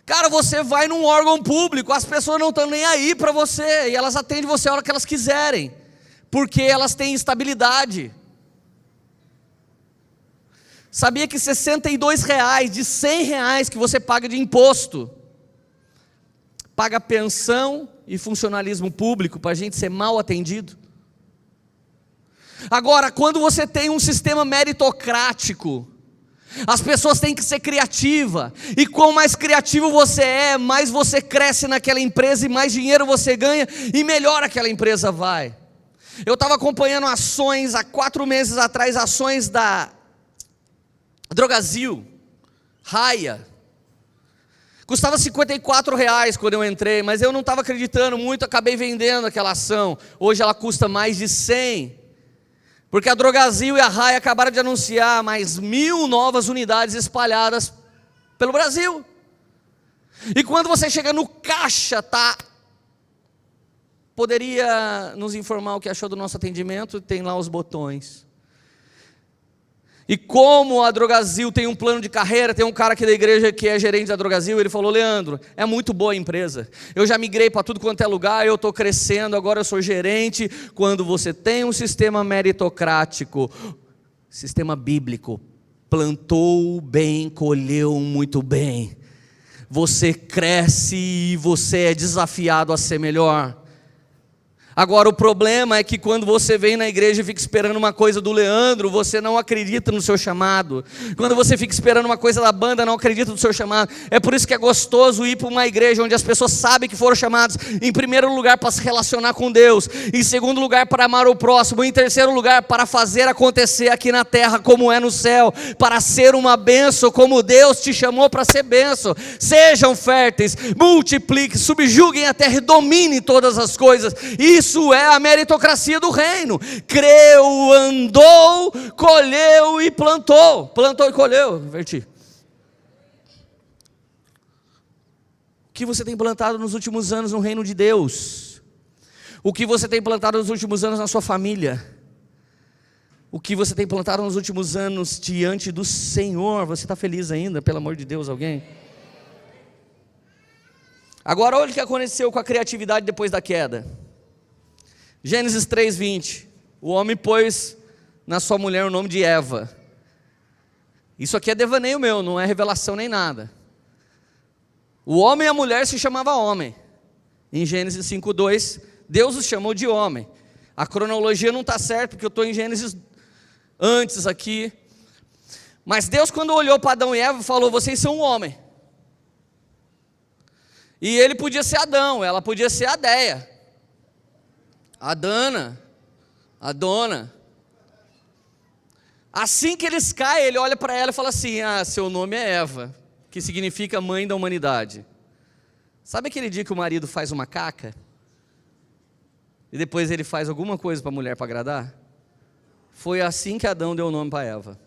Cara, você vai num órgão público, as pessoas não estão nem aí para você, e elas atendem você a hora que elas quiserem, porque elas têm estabilidade. Sabia que R$62 de R$100 que você paga de imposto, paga pensão e funcionalismo público para a gente ser mal atendido? Agora, quando você tem um sistema meritocrático, as pessoas têm que ser criativas, e quanto mais criativo você é, mais você cresce naquela empresa, e mais dinheiro você ganha, e melhor aquela empresa vai. Eu estava acompanhando ações, há 4 meses atrás, ações da Drogasil, Raia, custava R$54 quando eu entrei, mas eu não estava acreditando muito, acabei vendendo aquela ação, hoje ela custa mais de 100, porque a Drogasil e a Raia acabaram de anunciar mais 1.000 novas unidades espalhadas pelo Brasil. E quando você chega no caixa, poderia nos informar o que achou do nosso atendimento? Tem lá os botões. E como a Drogasil tem um plano de carreira, tem um cara aqui da igreja que é gerente da Drogasil, ele falou, Leandro, é muito boa a empresa, eu já migrei para tudo quanto é lugar, eu estou crescendo, agora eu sou gerente. Quando você tem um sistema meritocrático, sistema bíblico, plantou bem, colheu muito bem, você cresce e você é desafiado a ser melhor. Agora o problema é que quando você vem na igreja e fica esperando uma coisa do Leandro, você não acredita no seu chamado. Quando você fica esperando uma coisa da banda, não acredita no seu chamado. É por isso que é gostoso ir para uma igreja onde as pessoas sabem que foram chamadas, em primeiro lugar para se relacionar com Deus, em segundo lugar para amar o próximo, em terceiro lugar para fazer acontecer aqui na terra como é no céu, para ser uma bênção como Deus te chamou para ser bênção. Sejam férteis, multipliquem, subjuguem a terra e dominem todas as coisas. Isso é a meritocracia do reino. Creu, andou, colheu e plantou. Plantou e colheu, inverti. O que você tem plantado nos últimos anos no reino de Deus? O que você tem plantado nos últimos anos na sua família? O que você tem plantado nos últimos anos diante do Senhor? Você está feliz ainda, pelo amor de Deus, alguém? Agora olha o que aconteceu com a criatividade depois da queda. Gênesis 3:20, o homem pôs na sua mulher o nome de Eva. Isso aqui é devaneio meu, não é revelação nem nada. O homem e a mulher se chamava homem. Em Gênesis 5:2, Deus os chamou de homem. A cronologia não está certa, porque eu estou em Gênesis antes aqui. Mas Deus, quando olhou para Adão e Eva, falou, vocês são um homem. E ele podia ser Adão, ela podia ser Adéia, Adana, Adona. Assim que eles caem, ele olha para ela e fala assim, seu nome é Eva, que significa mãe da humanidade. Sabe aquele dia que o marido faz uma caca? E depois ele faz alguma coisa para a mulher para agradar? Foi assim que Adão deu o nome para Eva.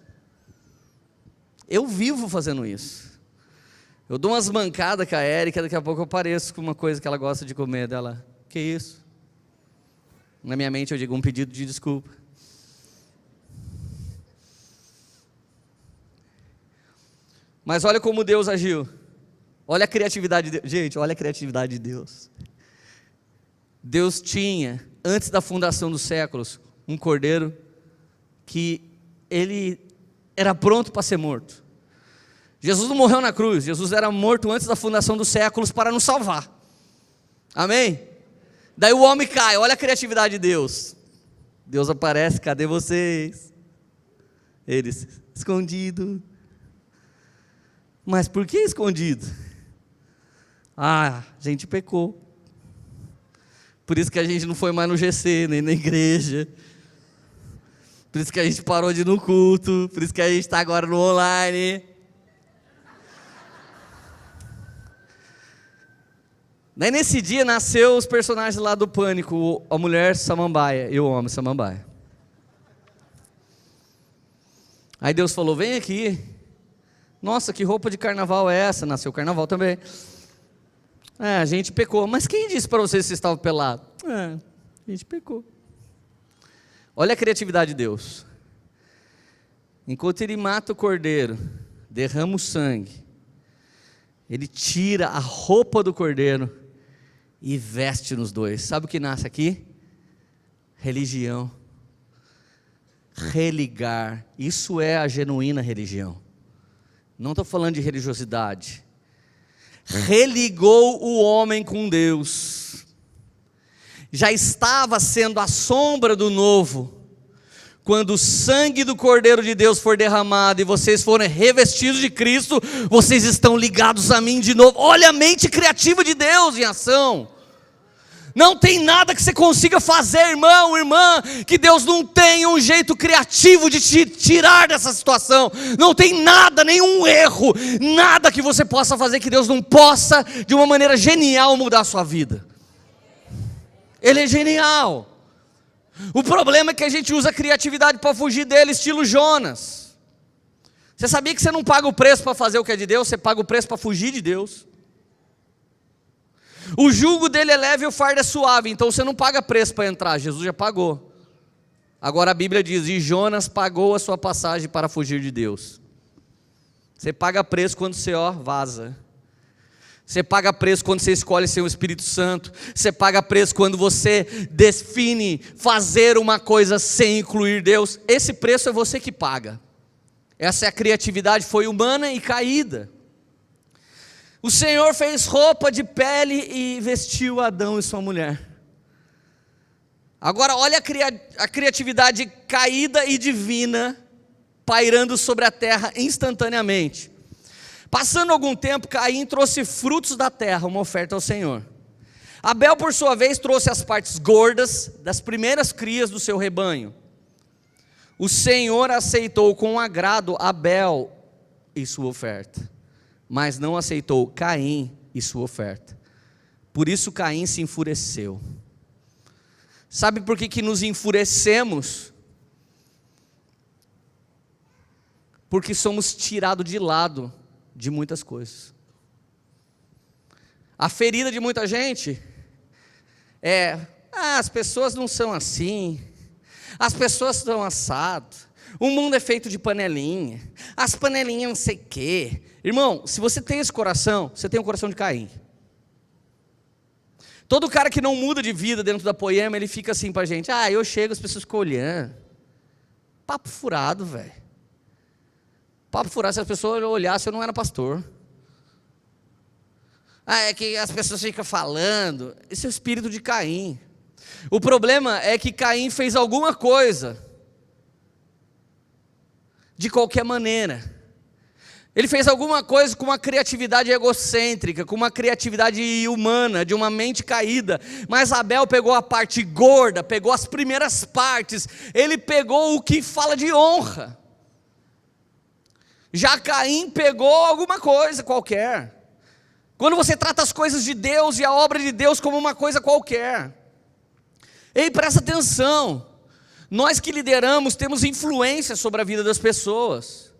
Eu vivo fazendo isso. Eu dou umas mancadas com a Érica, daqui a pouco eu pareço com uma coisa que ela gosta de comer dela. Que isso? Na minha mente eu digo um pedido de desculpa. Mas olha como Deus agiu. Olha a criatividade de Deus. Gente, olha a criatividade de Deus. Deus tinha, antes da fundação dos séculos, um cordeiro que ele era pronto para ser morto. Jesus não morreu na cruz, Jesus era morto antes da fundação dos séculos para nos salvar. Amém? Daí o homem cai, olha a criatividade de Deus. Deus aparece, cadê vocês? Eles, escondido. Mas por que escondido? A gente pecou. Por isso que a gente não foi mais no GC, nem na igreja. Por isso que a gente parou de ir no culto. Por isso que a gente está agora no online. Daí nesse dia nasceu os personagens lá do Pânico, a mulher Samambaia e o homem Samambaia. Aí Deus falou, vem aqui. Nossa, que roupa de carnaval é essa? Nasceu carnaval também. A gente pecou. Mas quem disse para vocês que vocês estavam pelados? A gente pecou. Olha a criatividade de Deus. Enquanto ele mata o cordeiro, derrama o sangue, ele tira a roupa do cordeiro e veste nos dois. Sabe o que nasce aqui? Religião. Religar. Isso é a genuína religião. Não estou falando de religiosidade. Religou o homem com Deus. Já estava sendo a sombra do novo. Quando o sangue do Cordeiro de Deus for derramado e vocês forem revestidos de Cristo, vocês estão ligados a mim de novo. Olha a mente criativa de Deus em ação. Não tem nada que você consiga fazer, irmão, irmã, que Deus não tenha um jeito criativo de te tirar dessa situação. Não tem nada, nenhum erro, nada que você possa fazer que Deus não possa, de uma maneira genial, mudar a sua vida. Ele é genial. O problema é que a gente usa a criatividade para fugir dele, estilo Jonas. Você sabia que você não paga o preço para fazer o que é de Deus, você paga o preço para fugir de Deus. O jugo dele é leve e o fardo é suave, então você não paga preço para entrar, Jesus já pagou. Agora a Bíblia diz, e Jonas pagou a sua passagem para fugir de Deus. Você paga preço quando você vaza. Você paga preço quando você escolhe ser o Espírito Santo. Você paga preço quando você define fazer uma coisa sem incluir Deus. Esse preço é você que paga. Essa é a criatividade, foi humana e caída. O Senhor fez roupa de pele e vestiu Adão e sua mulher. Agora olha a criatividade caída e divina pairando sobre a terra instantaneamente. Passando algum tempo, Caim trouxe frutos da terra, uma oferta ao Senhor. Abel, por sua vez, trouxe as partes gordas das primeiras crias do seu rebanho. O Senhor aceitou com agrado Abel e sua oferta, mas não aceitou Caim e sua oferta. Por isso Caim se enfureceu. Sabe por que nos enfurecemos? Porque somos tirados de lado de muitas coisas. A ferida de muita gente é, as pessoas não são assim, as pessoas são assado, o mundo é feito de panelinha, as panelinhas não sei o quê. Irmão, se você tem esse coração, você tem o coração de Caim. Todo cara que não muda de vida dentro da Poema, ele fica assim pra gente, eu chego, as pessoas ficam olhando. Papo furado, velho. Papo furado, se as pessoas olhassem, eu não era pastor. É que as pessoas ficam falando. Esse é o espírito de Caim. O problema é que Caim fez alguma coisa de qualquer maneira. Ele fez alguma coisa com uma criatividade egocêntrica, com uma criatividade humana, de uma mente caída. Mas Abel pegou a parte gorda, pegou as primeiras partes. Ele pegou o que fala de honra. Já Caim pegou alguma coisa qualquer. Quando você trata as coisas de Deus e a obra de Deus como uma coisa qualquer. Ei, presta atenção. Nós que lideramos temos influência sobre a vida das pessoas.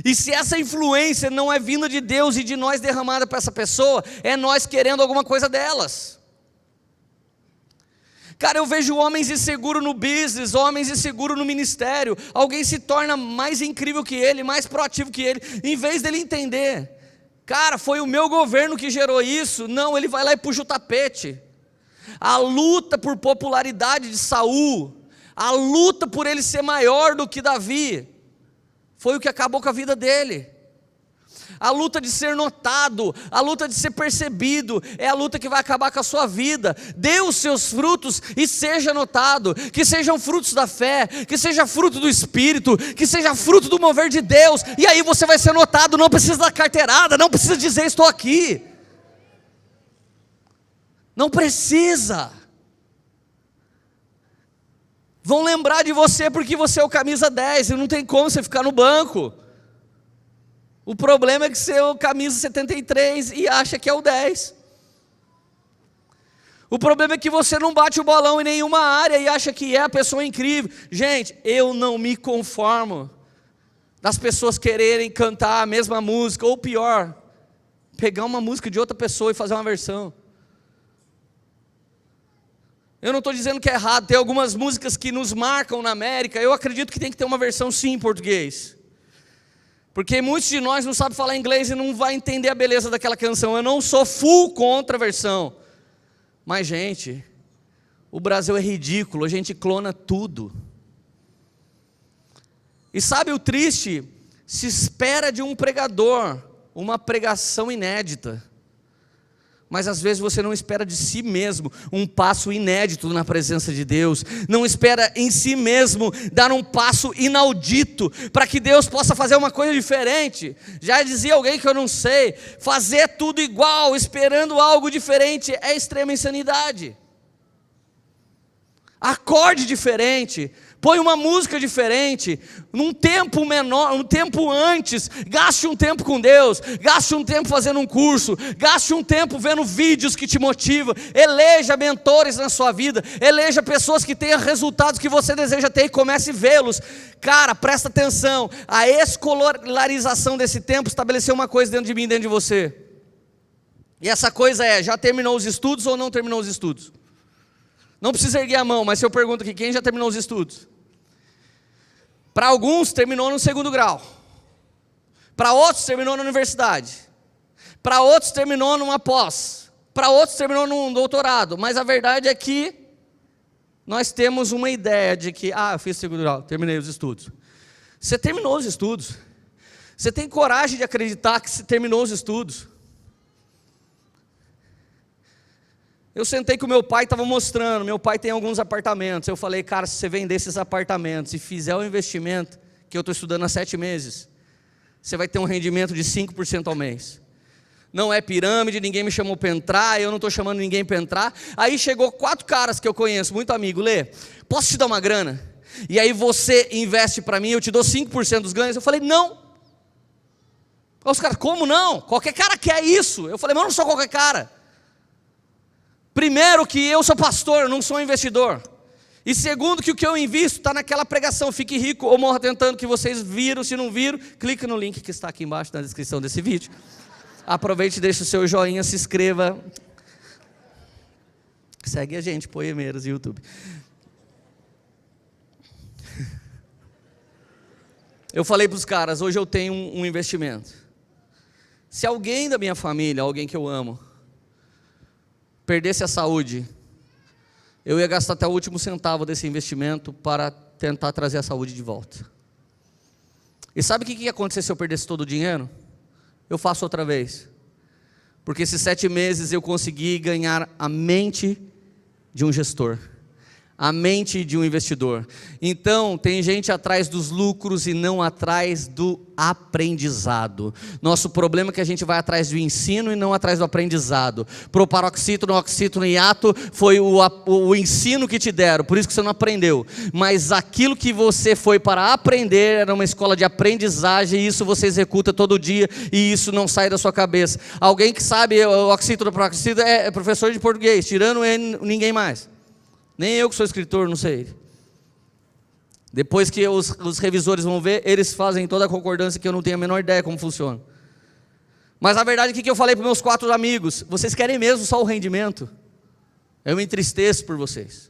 E se essa influência não é vinda de Deus e de nós derramada para essa pessoa, é nós querendo alguma coisa delas. Cara, eu vejo homens inseguros no business, homens inseguros no ministério. Alguém se torna mais incrível que ele, mais proativo que ele, em vez dele entender: cara, foi o meu governo que gerou isso. Não, ele vai lá e puxa o tapete. A luta por popularidade de Saul, a luta por ele ser maior do que Davi, foi o que acabou com a vida dele. A luta de ser notado, a luta de ser percebido, é a luta que vai acabar com a sua vida. Dê os seus frutos e seja notado, que sejam frutos da fé, que seja fruto do Espírito, que seja fruto do mover de Deus, e aí você vai ser notado. Não precisa da carteirada, não precisa dizer estou aqui, não precisa. Vão lembrar de você porque você é o camisa 10, e não tem como você ficar no banco. O problema é que você é o camisa 73 e acha que é o 10. O problema é que você não bate o bolão em nenhuma área e acha que é a pessoa incrível. Gente, eu não me conformo das pessoas quererem cantar a mesma música, ou pior, pegar uma música de outra pessoa e fazer uma versão. Eu não estou dizendo que é errado, tem algumas músicas que nos marcam na América, eu acredito que tem que ter uma versão sim em português. Porque muitos de nós não sabem falar inglês e não vai entender a beleza daquela canção. Eu não sou full contra a versão. Mas, gente, o Brasil é ridículo, a gente clona tudo. E sabe o triste? Se espera de um pregador uma pregação inédita. Mas às vezes você não espera de si mesmo um passo inédito na presença de Deus. Não espera em si mesmo dar um passo inaudito para que Deus possa fazer uma coisa diferente. Já dizia alguém que eu não sei, fazer tudo igual, esperando algo diferente, é extrema insanidade. Acorde diferente, põe uma música diferente, num tempo menor, um tempo antes, gaste um tempo com Deus, gaste um tempo fazendo um curso, gaste um tempo vendo vídeos que te motivam, eleja mentores na sua vida, eleja pessoas que tenham resultados que você deseja ter e comece a vê-los. Cara, presta atenção, a escolarização desse tempo estabeleceu uma coisa dentro de mim, dentro de você, e essa coisa é: já terminou os estudos ou não terminou os estudos? Não precisa erguer a mão, mas se eu pergunto aqui, quem já terminou os estudos? Para alguns terminou no 2º grau, para outros terminou na universidade, para outros terminou numa pós, para outros terminou num doutorado, mas a verdade é que nós temos uma ideia de que, eu fiz 2º grau, terminei os estudos. Você terminou os estudos? Você tem coragem de acreditar que você terminou os estudos? Eu sentei com meu pai, estava mostrando, meu pai tem alguns apartamentos, eu falei: cara, se você vender esses apartamentos e fizer o investimento, que eu estou estudando há 7 meses, você vai ter um rendimento de 5% ao mês. Não é pirâmide, ninguém me chamou para entrar, eu não estou chamando ninguém para entrar. Aí chegou 4 caras que eu conheço, muito amigo: Lê, posso te dar uma grana? E aí você investe para mim, eu te dou 5% dos ganhos. Eu falei: não. Os caras: como não? Qualquer cara quer isso. Eu falei: mas eu não sou qualquer cara. Primeiro que eu sou pastor, não sou investidor. E segundo que o que eu invisto está naquela pregação: fique rico ou morra tentando, que vocês viram. Se não viram, clica no link que está aqui embaixo na descrição desse vídeo. Aproveite e deixe o seu joinha, se inscreva. Segue a gente, Poemeiros, YouTube. Eu falei para os caras: hoje eu tenho um investimento. Se alguém da minha família, alguém que eu amo, perdesse a saúde, eu ia gastar até o último centavo desse investimento para tentar trazer a saúde de volta. E sabe o que ia acontecer se eu perdesse todo o dinheiro? Eu faço outra vez. Porque esses 7 meses eu consegui ganhar a mente de um gestor, a mente de um investidor. Então, tem gente atrás dos lucros e não atrás do aprendizado. Nosso problema é que a gente vai atrás do ensino e não atrás do aprendizado. Proparoxítono, oxítono e hiato foi o ensino que te deram, por isso que você não aprendeu. Mas aquilo que você foi para aprender era uma escola de aprendizagem, e isso você executa todo dia, e isso não sai da sua cabeça. Alguém que sabe o oxítono, proparoxítono é professor de português, tirando ele, ninguém mais. Nem eu que sou escritor, não sei. Depois que os revisores vão ver, eles fazem toda a concordância que eu não tenho a menor ideia como funciona. Mas a verdade é que eu falei para meus 4 amigos: vocês querem mesmo só o rendimento? Eu me entristeço por vocês.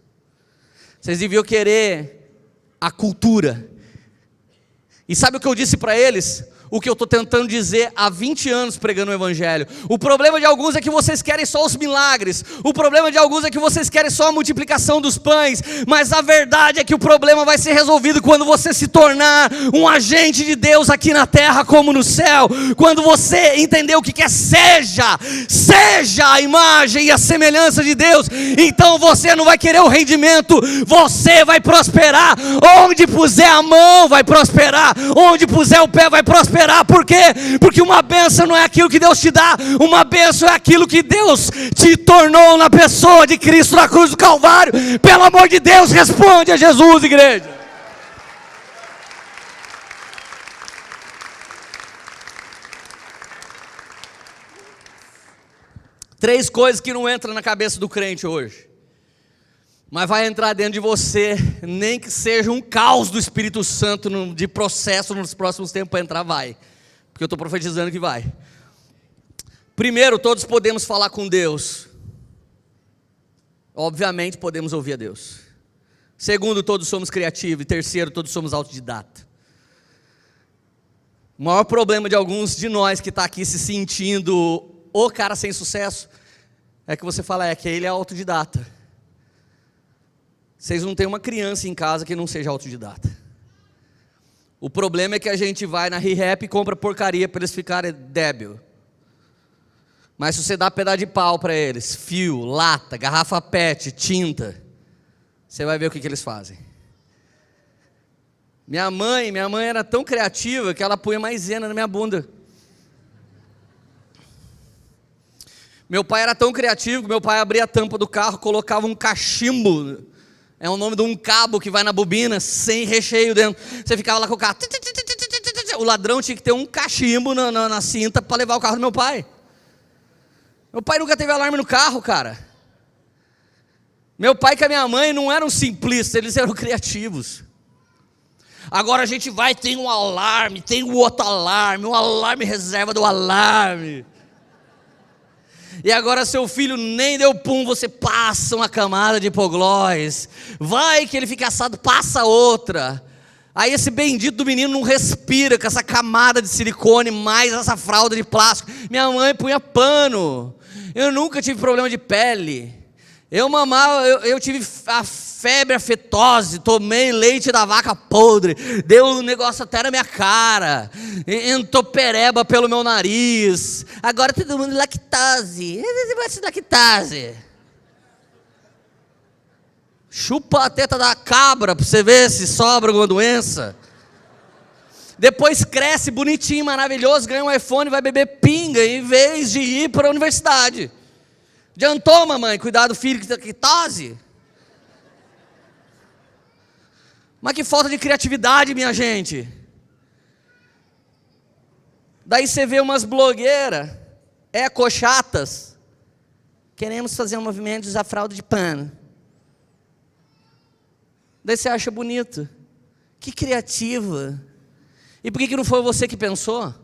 Vocês deviam querer a cultura. E sabe o que eu disse para eles? O que eu estou tentando dizer há 20 anos pregando o Evangelho. O problema de alguns é que vocês querem só os milagres. O problema de alguns é que vocês querem só a multiplicação dos pães. Mas a verdade é que o problema vai ser resolvido quando você se tornar um agente de Deus aqui na terra como no céu. Quando você entender o que é seja a imagem e a semelhança de Deus. Então você não vai querer o rendimento, você vai prosperar. Onde puser a mão vai prosperar. Onde puser o pé vai prosperar. Por quê? Porque uma bênção não é aquilo que Deus te dá, uma bênção é aquilo que Deus te tornou na pessoa de Cristo na cruz do Calvário. Pelo amor de Deus, responde a Jesus, igreja. Três coisas que não entram na cabeça do crente hoje, mas vai entrar dentro de você, nem que seja um caos do Espírito Santo de processo nos próximos tempos para entrar, vai. Porque eu estou profetizando que vai. Primeiro, todos podemos falar com Deus. Obviamente podemos ouvir a Deus. Segundo, todos somos criativos. E terceiro, todos somos autodidata. O maior problema de alguns de nós que está aqui se sentindo o cara sem sucesso, é que você fala que ele é autodidata. Vocês não têm uma criança em casa que não seja autodidata. O problema é que a gente vai na ReHap e compra porcaria para eles ficarem débil. Mas se você dá pedaço de pau para eles, fio, lata, garrafa PET, tinta, você vai ver o que eles fazem. Minha mãe era tão criativa que ela punha maisena na minha bunda. Meu pai era tão criativo que meu pai abria a tampa do carro, colocava um cachimbo. É o nome de um cabo que vai na bobina, sem recheio dentro. Você ficava lá com o carro. O ladrão tinha que ter um cachimbo na cinta para levar o carro do meu pai. Meu pai nunca teve alarme no carro, cara. Meu pai e a minha mãe não eram simplistas, eles eram criativos. Agora a gente vai, tem um alarme, tem o outro alarme, um alarme reserva do alarme. E agora seu filho nem deu pum, você passa uma camada de hipoglós. Vai que ele fica assado, passa outra. Aí esse bendito do menino não respira com essa camada de silicone, mais essa fralda de plástico. Minha mãe punha pano. Eu nunca tive problema de pele. Eu mamava, eu tive a febre afetose, tomei leite da vaca podre, deu um negócio até na minha cara, entrou pereba pelo meu nariz, agora todo mundo lactose, lactose. Chupa a teta da cabra para você ver se sobra alguma doença. Depois cresce bonitinho, maravilhoso, ganha um iPhone, vai beber pinga em vez de ir para a universidade. Adiantou, mamãe, cuidar do filho que tem lactose? Mas que falta de criatividade, minha gente. Daí você vê umas blogueiras, ecochatas, queremos fazer um movimento de usar fralda de pano. Daí você acha bonito. Que criativa. E por que não foi você que pensou?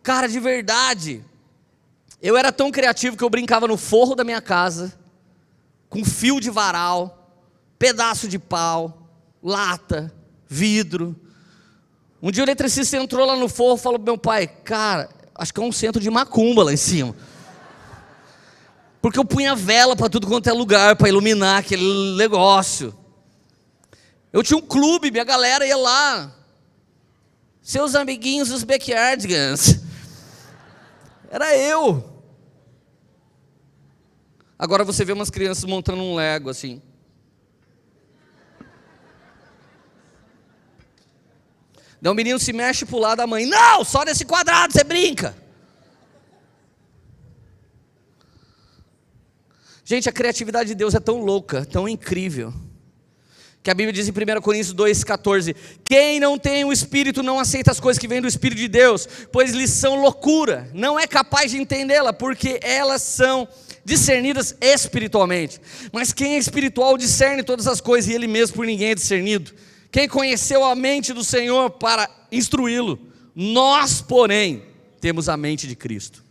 Cara, de verdade, eu era tão criativo que eu brincava no forro da minha casa, com fio de varal, pedaço de pau, lata, vidro. Um dia o eletricista entrou lá no forro e falou pro meu pai: cara, acho que é um centro de macumba lá em cima. Porque eu punha vela para tudo quanto é lugar, para iluminar aquele negócio. Eu tinha um clube, minha galera ia lá. Seus amiguinhos, os backyardigans. Era eu. Agora você vê umas crianças montando um Lego assim. Daí o menino se mexe pro lado da mãe. Não, só nesse quadrado você brinca. Gente, a criatividade de Deus é tão louca, tão incrível, que a Bíblia diz em 1 Coríntios 2,14: quem não tem o Espírito não aceita as coisas que vêm do Espírito de Deus, pois lhes são loucura, não é capaz de entendê-la, porque elas são discernidas espiritualmente. Mas quem é espiritual discerne todas as coisas, e ele mesmo por ninguém é discernido. Quem conheceu a mente do Senhor para instruí-lo? Nós, porém, temos a mente de Cristo.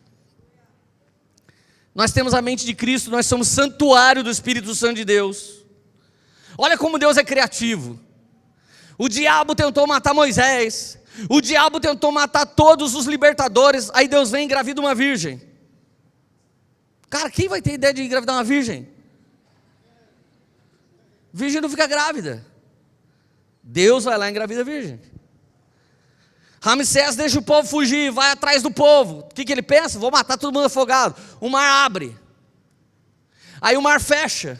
Nós temos a mente de Cristo, nós somos santuário do Espírito Santo de Deus. Olha como Deus é criativo. O diabo tentou matar Moisés, o diabo tentou matar todos os libertadores, aí Deus vem e engravida uma virgem. Cara, quem vai ter ideia de engravidar uma virgem? Virgem não fica grávida. Deus vai lá e engravida a virgem. Ramsés deixa o povo fugir, vai atrás do povo. O que ele pensa? Vou matar todo mundo afogado. O mar abre. Aí o mar fecha.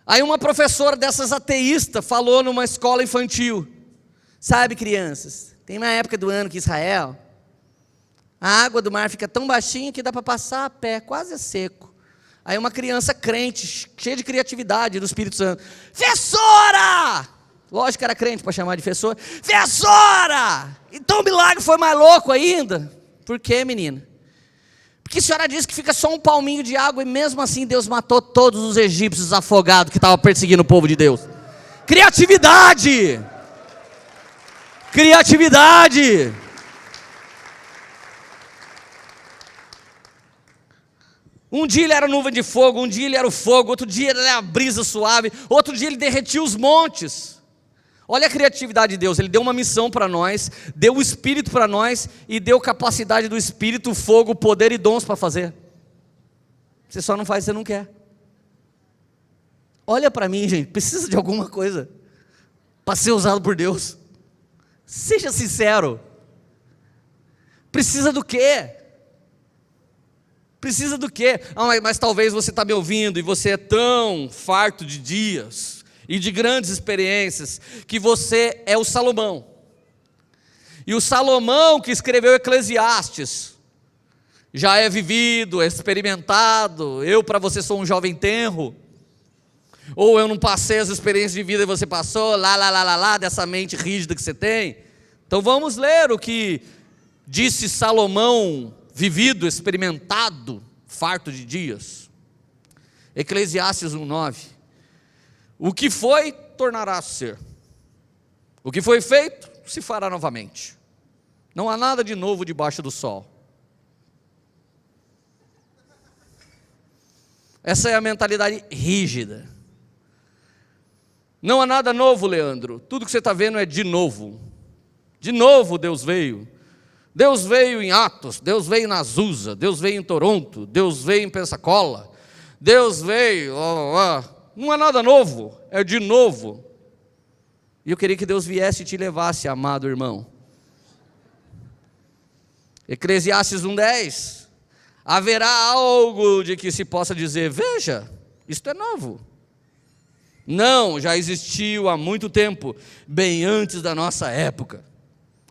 Aí uma professora dessas ateístas falou numa escola infantil: sabe, crianças, tem uma época do ano que Israel, a água do mar fica tão baixinha que dá para passar a pé, quase seco. Aí uma criança crente, cheia de criatividade do Espírito Santo: Fessora! Lógico que era crente para chamar de Fessora. Fessora! Então o milagre foi mais louco ainda. Por quê, menina? Porque a senhora disse que fica só um palminho de água, e mesmo assim Deus matou todos os egípcios afogados que estavam perseguindo o povo de Deus. Criatividade! Criatividade! Um dia ele era nuvem de fogo, um dia ele era o fogo, outro dia ele era a brisa suave, outro dia ele derretia os montes. Olha a criatividade de Deus, Ele deu uma missão para nós, deu o Espírito para nós, e deu capacidade do Espírito, fogo, poder e dons para fazer. Você só não faz, você não quer. Olha para mim, gente, precisa de alguma coisa para ser usado por Deus. Seja sincero. Precisa do quê? Precisa do quê? Mas talvez você está me ouvindo e você é tão farto de dias e de grandes experiências, que você é o Salomão. E o Salomão que escreveu Eclesiastes, já é vivido, é experimentado. Eu para você sou um jovem tenro. Ou eu não passei as experiências de vida e você passou, lá, dessa mente rígida que você tem. Então vamos ler o que disse Salomão, vivido, experimentado, farto de dias. Eclesiastes 1:9. O que foi, tornará a ser. O que foi feito, se fará novamente. Não há nada de novo debaixo do sol. Essa é a mentalidade rígida. Não há nada novo, Leandro. Tudo que você está vendo é de novo. De novo Deus veio. Deus veio em Atos, Deus veio na Azusa, Deus veio em Toronto, Deus veio em Pensacola, Deus veio... Não é nada novo, é de novo. E eu queria que Deus viesse e te levasse, amado irmão. Eclesiastes 1:10. Haverá algo de que se possa dizer: veja, isto é novo. Não, já existiu há muito tempo, bem antes da nossa época.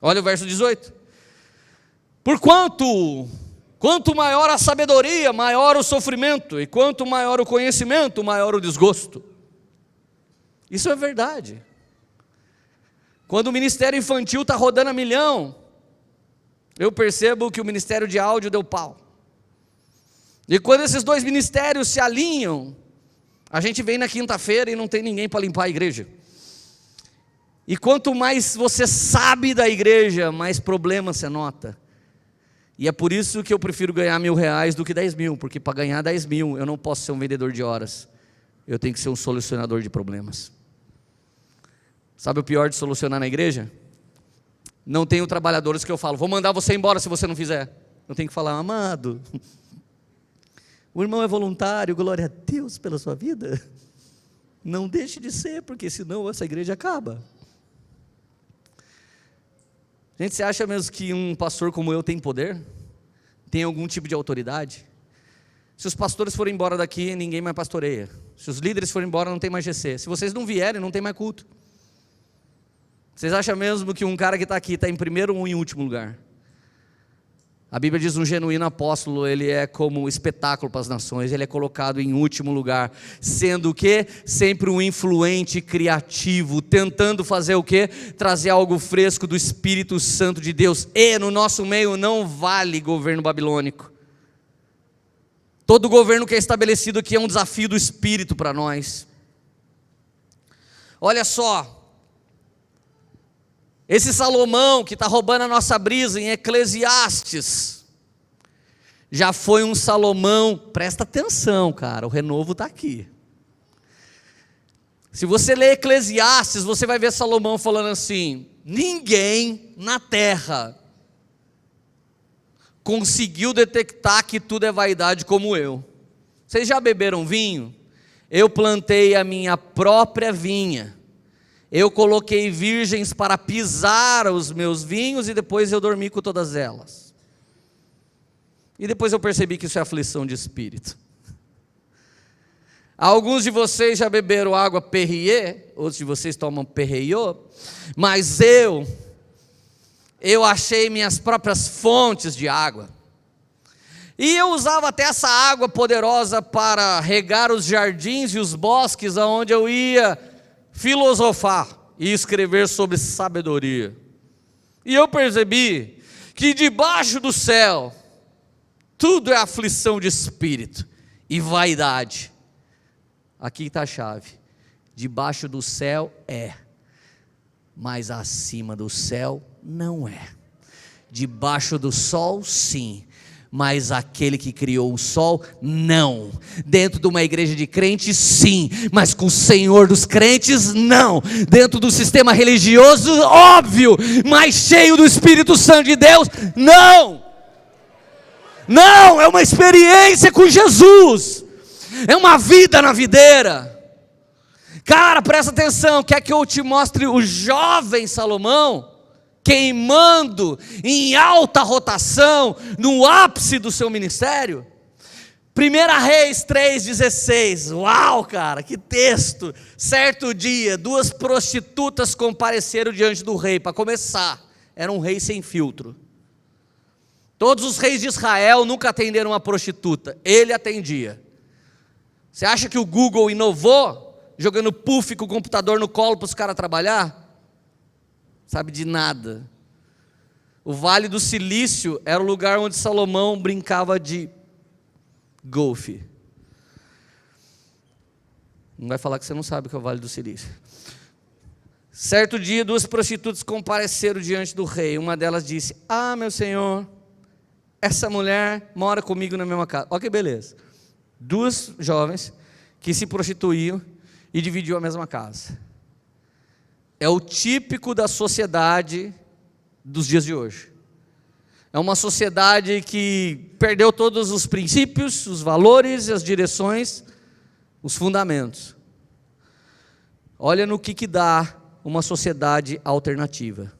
Olha o verso 18. Quanto maior a sabedoria, maior o sofrimento, e quanto maior o conhecimento, maior o desgosto. Isso é verdade. Quando o ministério infantil está rodando a milhão, eu percebo que o ministério de áudio deu pau. E quando esses dois ministérios se alinham, a gente vem na quinta-feira e não tem ninguém para limpar a igreja. E quanto mais você sabe da igreja, mais problema você nota. E é por isso que eu prefiro ganhar R$1.000 do que 10 mil, porque para ganhar 10 mil eu não posso ser um vendedor de horas, eu tenho que ser um solucionador de problemas. Sabe o pior de solucionar na igreja? Não tenho trabalhadores que eu falo: vou mandar você embora se você não fizer. Eu tenho que falar: amado, o irmão é voluntário, glória a Deus pela sua vida, não deixe de ser, porque senão essa igreja acaba. Gente, você acha mesmo que um pastor como eu tem poder? Tem algum tipo de autoridade? Se os pastores forem embora daqui, ninguém mais pastoreia. Se os líderes forem embora, não tem mais GC. Se vocês não vierem, não tem mais culto. Vocês acham mesmo que um cara que está aqui está em primeiro ou em último lugar? A Bíblia diz: um genuíno apóstolo, ele é como um espetáculo para as nações, ele é colocado em último lugar, sendo o quê? Sempre um influente criativo, tentando fazer o quê? Trazer algo fresco do Espírito Santo de Deus. E no nosso meio não vale governo babilônico. Todo governo que é estabelecido aqui é um desafio do Espírito para nós. Olha só, esse Salomão que está roubando a nossa brisa em Eclesiastes, já foi um Salomão, presta atenção, cara, o renovo está aqui. Se você ler Eclesiastes, você vai ver Salomão falando assim: ninguém na terra conseguiu detectar que tudo é vaidade como eu. Vocês já beberam vinho? Eu plantei a minha própria vinha, eu coloquei virgens para pisar os meus vinhos, e depois eu dormi com todas elas. E depois eu percebi que isso é aflição de espírito. Alguns de vocês já beberam água Perrier, outros de vocês tomam Perriot, mas eu achei minhas próprias fontes de água. E eu usava até essa água poderosa para regar os jardins e os bosques aonde eu ia filosofar e escrever sobre sabedoria. E eu percebi que debaixo do céu tudo é aflição de espírito e vaidade. Aqui está a chave: debaixo do céu é, mas acima do céu não é. Debaixo do sol, sim, mas aquele que criou o sol, não. Dentro de uma igreja de crentes, sim, mas com o Senhor dos crentes, não. Dentro do sistema religioso, óbvio, mas cheio do Espírito Santo de Deus, não. Não, é uma experiência com Jesus, é uma vida na videira. Cara, presta atenção, quer que eu te mostre o jovem Salomão queimando em alta rotação, no ápice do seu ministério? 1 Reis 3,16, uau, cara, que texto. Certo dia, 2 prostitutas compareceram diante do rei. Para começar, era um rei sem filtro. Todos os reis de Israel nunca atenderam uma prostituta, ele atendia. Você acha que o Google inovou, jogando puff com o computador no colo para os caras trabalhar? Sabe de nada. O Vale do Silício era o lugar onde Salomão brincava de golfe. Não vai falar que você não sabe o que é o Vale do Silício. Certo dia, 2 prostitutas compareceram diante do rei. Uma delas disse: ah, meu senhor, essa mulher mora comigo na mesma casa. Olha que beleza. 2 jovens que se prostituíam e dividiam a mesma casa. É o típico da sociedade dos dias de hoje. É uma sociedade que perdeu todos os princípios, os valores, as direções, os fundamentos. Olha no que dá uma sociedade alternativa.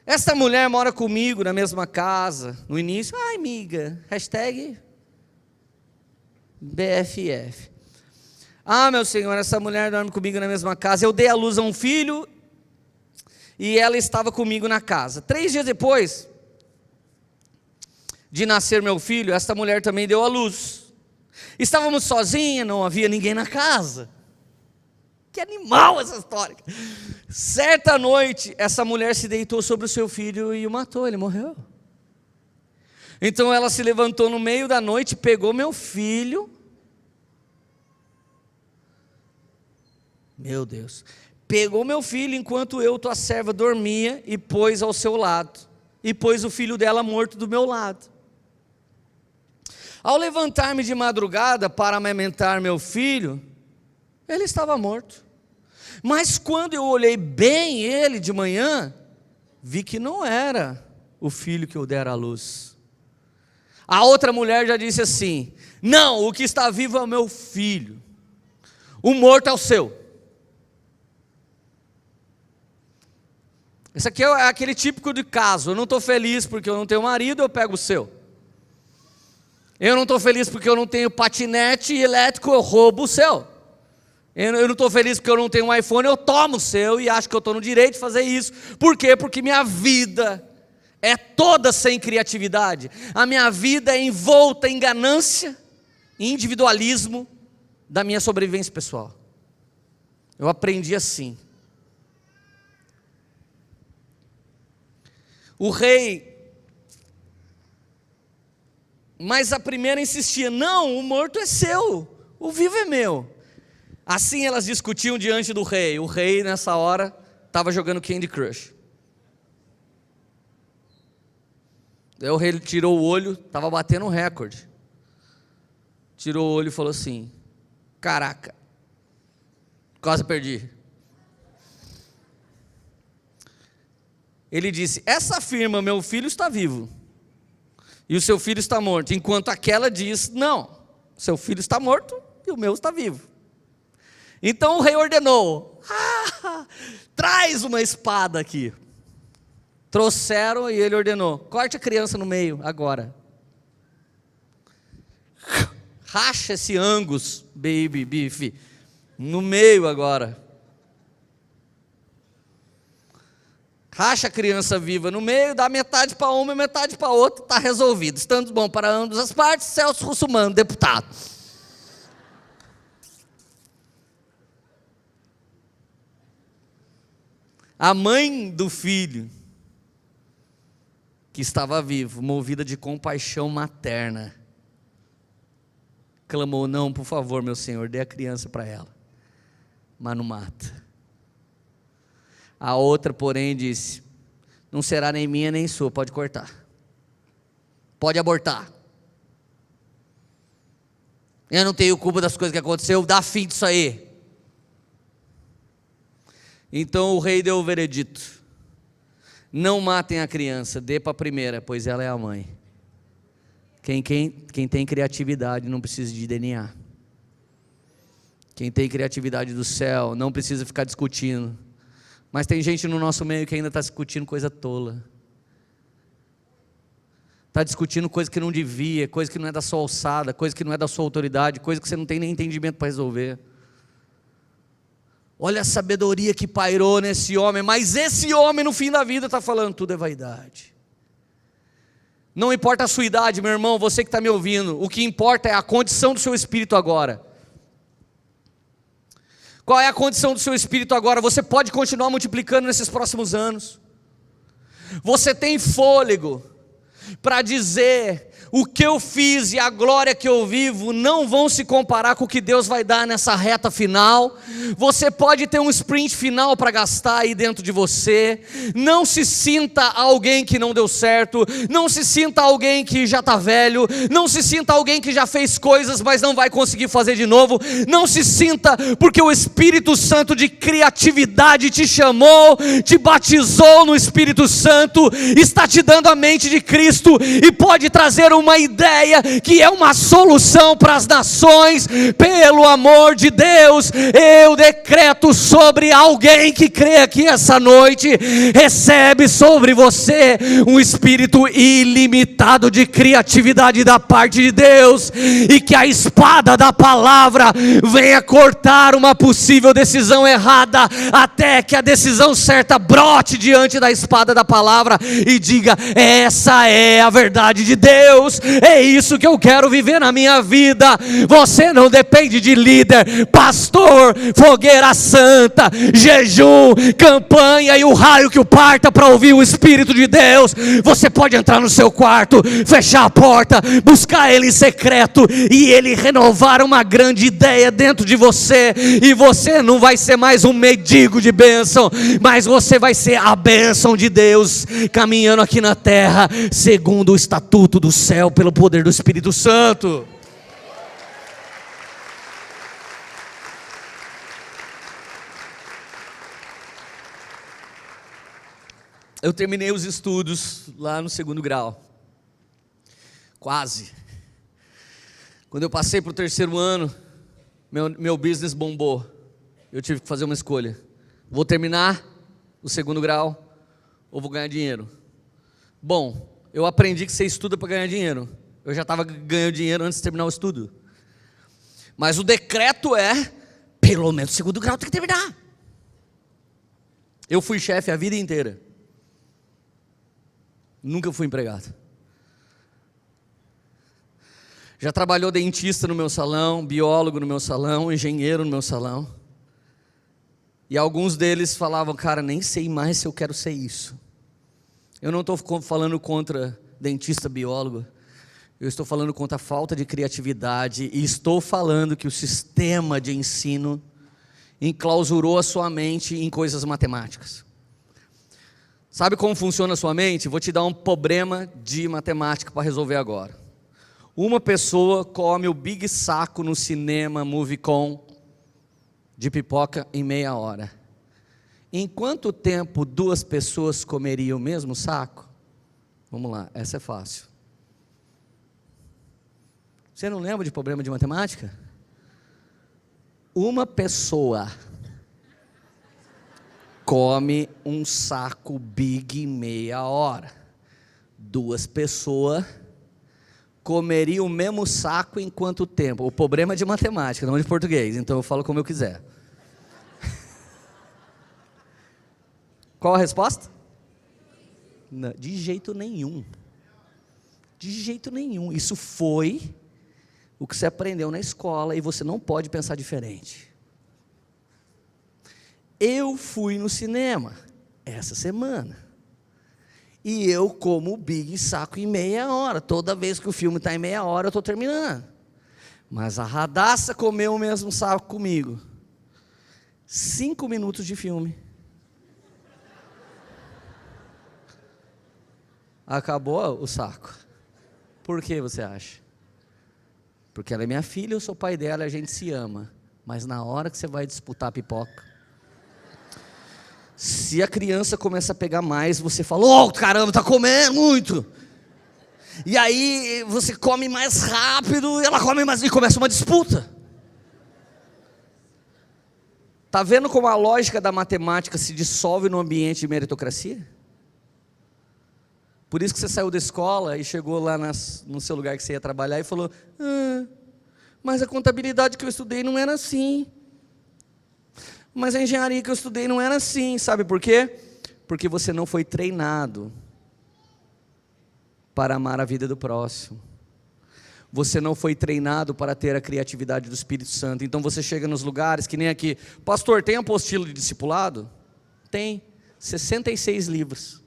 Esta mulher mora comigo na mesma casa. No início, ai amiga, hashtag BFF. Ah, meu senhor, essa mulher dorme comigo na mesma casa. Eu dei à luz a um filho e ela estava comigo na casa. 3 dias depois de nascer meu filho, esta mulher também deu à luz. Estávamos sozinhos, não havia ninguém na casa. Que animal essa história. Certa noite, essa mulher se deitou sobre o seu filho e o matou, ele morreu. Então ela se levantou no meio da noite, pegou meu filho. Meu Deus. Pegou meu filho enquanto eu, tua serva, dormia e pôs ao seu lado. E pôs o filho dela morto do meu lado. Ao levantar-me de madrugada para amamentar meu filho, ele estava morto. Mas quando eu olhei bem ele de manhã, vi que não era o filho que eu dera à luz. A outra mulher já disse assim: não, o que está vivo é o meu filho, o morto é o seu. Esse aqui é aquele típico de caso: eu não estou feliz porque eu não tenho marido, eu pego o seu. Eu não estou feliz porque eu não tenho patinete elétrico, eu roubo o seu. Eu não estou feliz porque eu não tenho um iPhone, eu tomo o seu e acho que eu estou no direito de fazer isso. Por quê? Porque minha vida é toda sem criatividade. A minha vida é envolta em ganância e individualismo da minha sobrevivência pessoal. Eu aprendi assim. O rei Mas a primeira insistia: não, o morto é seu, o vivo é meu. Assim elas discutiam diante do rei. O rei nessa hora estava jogando Candy Crush. Daí o rei tirou o olho, estava batendo um recorde. Tirou o olho e falou assim: caraca, quase perdi. Ele disse: essa afirma, meu filho está vivo e o seu filho está morto, enquanto aquela diz: não, seu filho está morto e o meu está vivo. Então o rei ordenou: traz uma espada aqui. Trouxeram e ele ordenou: corte a criança no meio agora. Racha esse Angus, baby beef, no meio agora. Racha a criança viva no meio, dá metade para uma e metade para outra, está resolvido. Estando bom para ambas as partes, Celso Russomano, deputado. A mãe do filho, que estava vivo, movida de compaixão materna, clamou: não, por favor, meu senhor, dê a criança para ela, mas não mata. A outra, porém, disse: não será nem minha nem sua, pode cortar, pode abortar. Eu não tenho culpa das coisas que aconteceu, dá fim disso aí. Então o rei deu o veredito: não matem a criança, dê para a primeira, pois ela é a mãe. Quem tem criatividade não precisa de DNA. Quem tem criatividade do céu não precisa ficar discutindo. Mas tem gente no nosso meio que ainda está discutindo coisa tola. Está discutindo coisa que não devia, coisa que não é da sua alçada, coisa que não é da sua autoridade, coisa que você não tem nem entendimento para resolver. Olha a sabedoria que pairou nesse homem, mas esse homem no fim da vida está falando: tudo é vaidade. Não importa a sua idade, meu irmão, você que está me ouvindo, o que importa é a condição do seu espírito agora. Qual é a condição do seu espírito agora? Você pode continuar multiplicando nesses próximos anos. Você tem fôlego para dizer: o que eu fiz e a glória que eu vivo não vão se comparar com o que Deus vai dar nessa reta final. Você pode ter um sprint final para gastar aí dentro de você. Não se sinta alguém que não deu certo, não se sinta alguém que já está velho, não se sinta alguém que já fez coisas mas não vai conseguir fazer de novo. Não se sinta, porque o Espírito Santo de criatividade te chamou, te batizou no Espírito Santo, está te dando a mente de Cristo e pode trazer uma ideia que é uma solução para as nações. Pelo amor de Deus, eu decreto sobre alguém que crê aqui essa noite: recebe sobre você um espírito ilimitado de criatividade da parte de Deus, e que a espada da palavra venha cortar uma possível decisão errada, até que a decisão certa brote diante da espada da palavra e diga: essa é a verdade de Deus. É isso que eu quero viver na minha vida. Você não depende de líder, pastor, fogueira santa, jejum, campanha e o raio que o parta para ouvir o Espírito de Deus. Você pode entrar no seu quarto, fechar a porta, buscar Ele em secreto e Ele renovar uma grande ideia dentro de você, e você não vai ser mais um mendigo de bênção, mas você vai ser a bênção de Deus caminhando aqui na terra segundo o estatuto do céu, pelo poder do Espírito Santo. Eu terminei os estudos lá no 2º grau, quase. Quando eu passei para o 3º ano, meu business bombou. Eu tive que fazer uma escolha: vou terminar o 2º grau ou vou ganhar dinheiro? Bom, eu aprendi que você estuda para ganhar dinheiro. Eu já estava ganhando dinheiro antes de terminar o estudo. Mas o decreto é: pelo menos o 2º grau tem que terminar. Eu fui chefe a vida inteira. Nunca fui empregado. Já trabalhou dentista no meu salão, biólogo no meu salão, engenheiro no meu salão. E alguns deles falavam: cara, nem sei mais se eu quero ser isso. Eu não estou falando contra dentista, biólogo. Eu estou falando contra a falta de criatividade e estou falando que o sistema de ensino enclausurou a sua mente em coisas matemáticas. Sabe como funciona a sua mente? Vou te dar um problema de matemática para resolver agora. Uma pessoa come o big saco no cinema, Moviecon, de pipoca em meia hora. Em quanto tempo 2 pessoas comeriam o mesmo saco? Vamos lá, essa é fácil. Você não lembra de problema de matemática? Uma pessoa come um saco big em meia hora. 2 pessoas comeriam o mesmo saco em quanto tempo? O problema é de matemática, não de português, então eu falo como eu quiser. Qual a resposta? Não, de jeito nenhum. De jeito nenhum. Isso foi o que você aprendeu na escola e você não pode pensar diferente. Eu fui no cinema essa semana e eu como o big saco em meia hora. Toda vez que o filme está em meia hora eu estou terminando. Mas a Radassa comeu o mesmo saco comigo. 5 minutos de filme. Acabou o saco. Por que você acha? Porque ela é minha filha, eu sou pai dela, a gente se ama. Mas na hora que você vai disputar a pipoca, se a criança começa a pegar mais, você fala, oh, caramba, tá comendo muito. E aí você come mais rápido, ela come mais, e começa uma disputa. Tá vendo como a lógica da matemática se dissolve no ambiente de meritocracia? Por isso que você saiu da escola e chegou lá no seu lugar que você ia trabalhar e falou, mas a contabilidade que eu estudei não era assim. Mas a engenharia que eu estudei não era assim. Sabe por quê? Porque você não foi treinado para amar a vida do próximo. Você não foi treinado para ter a criatividade do Espírito Santo. Então você chega nos lugares, que nem aqui, pastor, tem apostila de discipulado? Tem, 66 livros.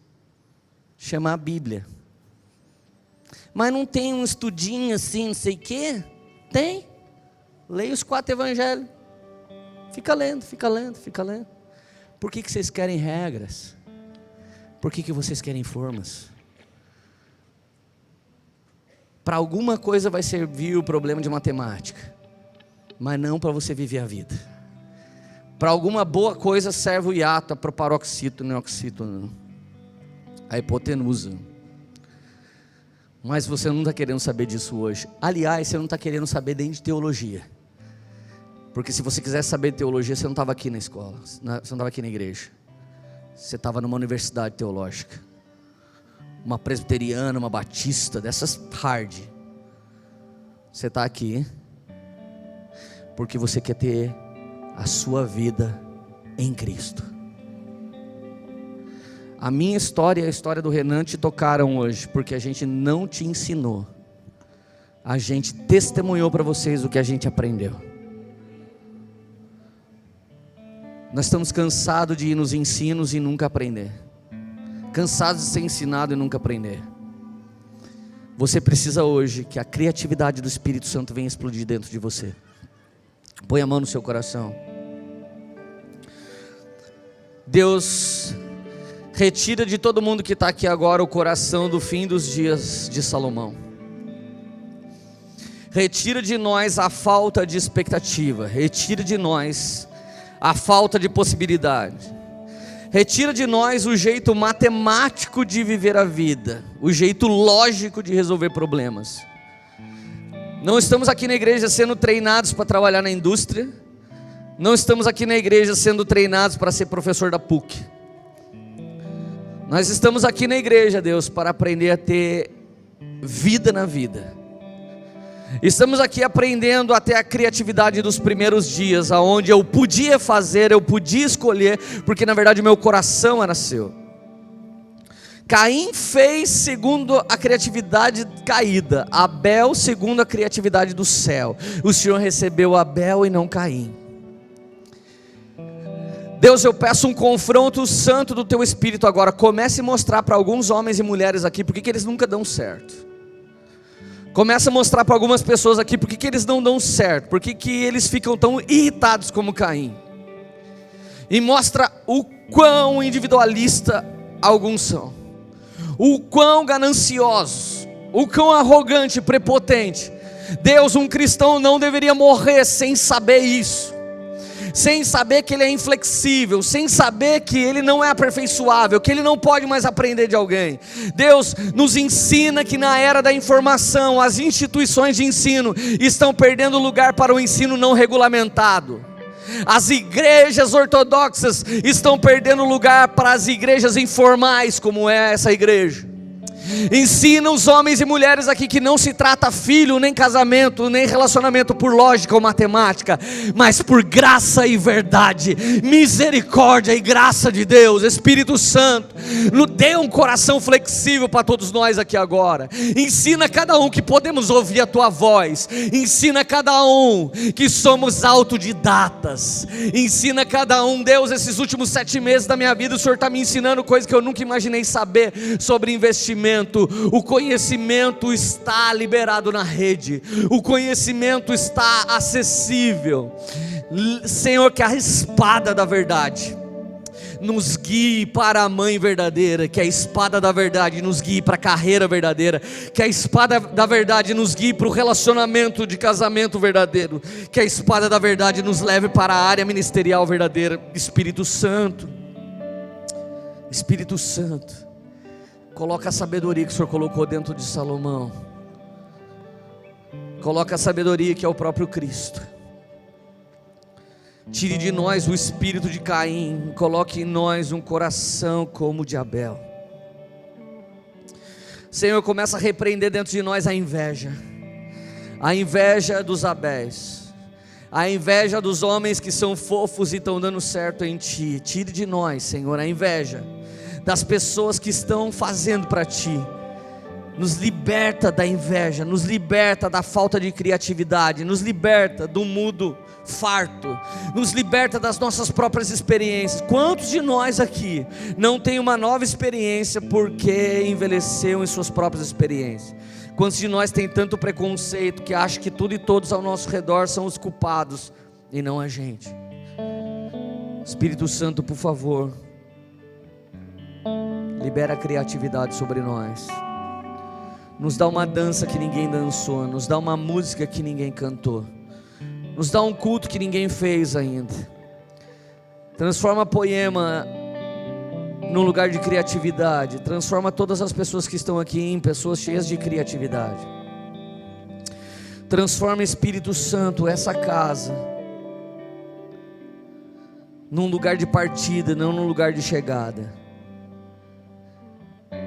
Chama a Bíblia. Mas não tem um estudinho assim, não sei o quê? Tem. Leia os 4 evangelhos. Fica lendo, fica lendo, fica lendo. Por que vocês querem regras? Por que vocês querem formas? Para alguma coisa vai servir o problema de matemática, mas não para você viver a vida. Para alguma boa coisa serve o hiato, a proparoxítono, neoxítono, a hipotenusa. Mas você não está querendo saber disso hoje. Aliás, você não está querendo saber nem de teologia. Porque se você quisesse saber de teologia, você não estava aqui na escola, você não estava aqui na igreja. Você estava numa universidade teológica. Uma presbiteriana, uma batista, dessas hard. Você está aqui porque você quer ter a sua vida em Cristo. A minha história e a história do Renan te tocaram hoje, porque a gente não te ensinou. A gente testemunhou para vocês o que a gente aprendeu. Nós estamos cansados de ir nos ensinos e nunca aprender. Cansados de ser ensinado e nunca aprender. Você precisa hoje que a criatividade do Espírito Santo venha explodir dentro de você. Põe a mão no seu coração. Deus, retira de todo mundo que está aqui agora o coração do fim dos dias de Salomão. Retira de nós a falta de expectativa. Retira de nós a falta de possibilidade. Retira de nós o jeito matemático de viver a vida, o jeito lógico de resolver problemas. Não estamos aqui na igreja sendo treinados para trabalhar na indústria. Não estamos aqui na igreja sendo treinados para ser professor da PUC. Nós estamos aqui na igreja, Deus, para aprender a ter vida na vida. Estamos aqui aprendendo até a criatividade dos primeiros dias, aonde eu podia fazer, eu podia escolher, porque na verdade o meu coração era seu. Caim fez segundo a criatividade caída, Abel segundo a criatividade do céu. O Senhor recebeu Abel e não Caim. Deus, eu peço um confronto santo do teu Espírito agora. Comece a mostrar para alguns homens e mulheres aqui porque que eles nunca dão certo. Começa a mostrar para algumas pessoas aqui por que eles não dão certo, por que eles ficam tão irritados como Caim. E mostra o quão individualista alguns são, o quão gananciosos, o quão arrogante e prepotente. Deus, um cristão não deveria morrer sem saber isso, sem saber que ele é inflexível, sem saber que ele não é aperfeiçoável, que ele não pode mais aprender de alguém. Deus nos ensina que na era da informação, as instituições de ensino estão perdendo lugar para o ensino não regulamentado. As igrejas ortodoxas estão perdendo lugar para as igrejas informais, como é essa igreja. Ensina os homens e mulheres aqui que não se trata filho, nem casamento, nem relacionamento por lógica ou matemática, mas por graça e verdade, misericórdia e graça de Deus. Espírito Santo, dê um coração flexível para todos nós aqui agora. Ensina cada um que podemos ouvir a tua voz. Ensina cada um que somos autodidatas. Ensina cada um, Deus, esses últimos 7 meses da minha vida, o Senhor está me ensinando coisas que eu nunca imaginei saber sobre investimento. O conhecimento está liberado na rede, o conhecimento está acessível. Senhor, que a espada da verdade nos guie para a mãe verdadeira, que a espada da verdade nos guie para a carreira verdadeira, que a espada da verdade nos guie para o relacionamento de casamento verdadeiro, que a espada da verdade nos leve para a área ministerial verdadeira. Espírito Santo, Espírito Santo, coloca a sabedoria que o Senhor colocou dentro de Salomão. Coloca a sabedoria que é o próprio Cristo. Tire de nós o espírito de Caim. Coloque em nós um coração como o de Abel. Senhor, começa a repreender dentro de nós a inveja. A inveja dos Abéis. A inveja dos homens que são fofos e estão dando certo em Ti. Tire de nós, Senhor, a inveja das pessoas que estão fazendo para Ti. Nos liberta da inveja, nos liberta da falta de criatividade, nos liberta do mudo farto, nos liberta das nossas próprias experiências. Quantos de nós aqui não tem uma nova experiência porque envelheceu em suas próprias experiências? Quantos de nós tem tanto preconceito que acha que tudo e todos ao nosso redor são os culpados e não a gente? Espírito Santo, por favor, libera a criatividade sobre nós. Nos dá uma dança que ninguém dançou, nos dá uma música que ninguém cantou, nos dá um culto que ninguém fez ainda. Transforma Poema num lugar de criatividade. Transforma todas as pessoas que estão aqui em pessoas cheias de criatividade. Transforma, Espírito Santo, essa casa num lugar de partida, não num lugar de chegada.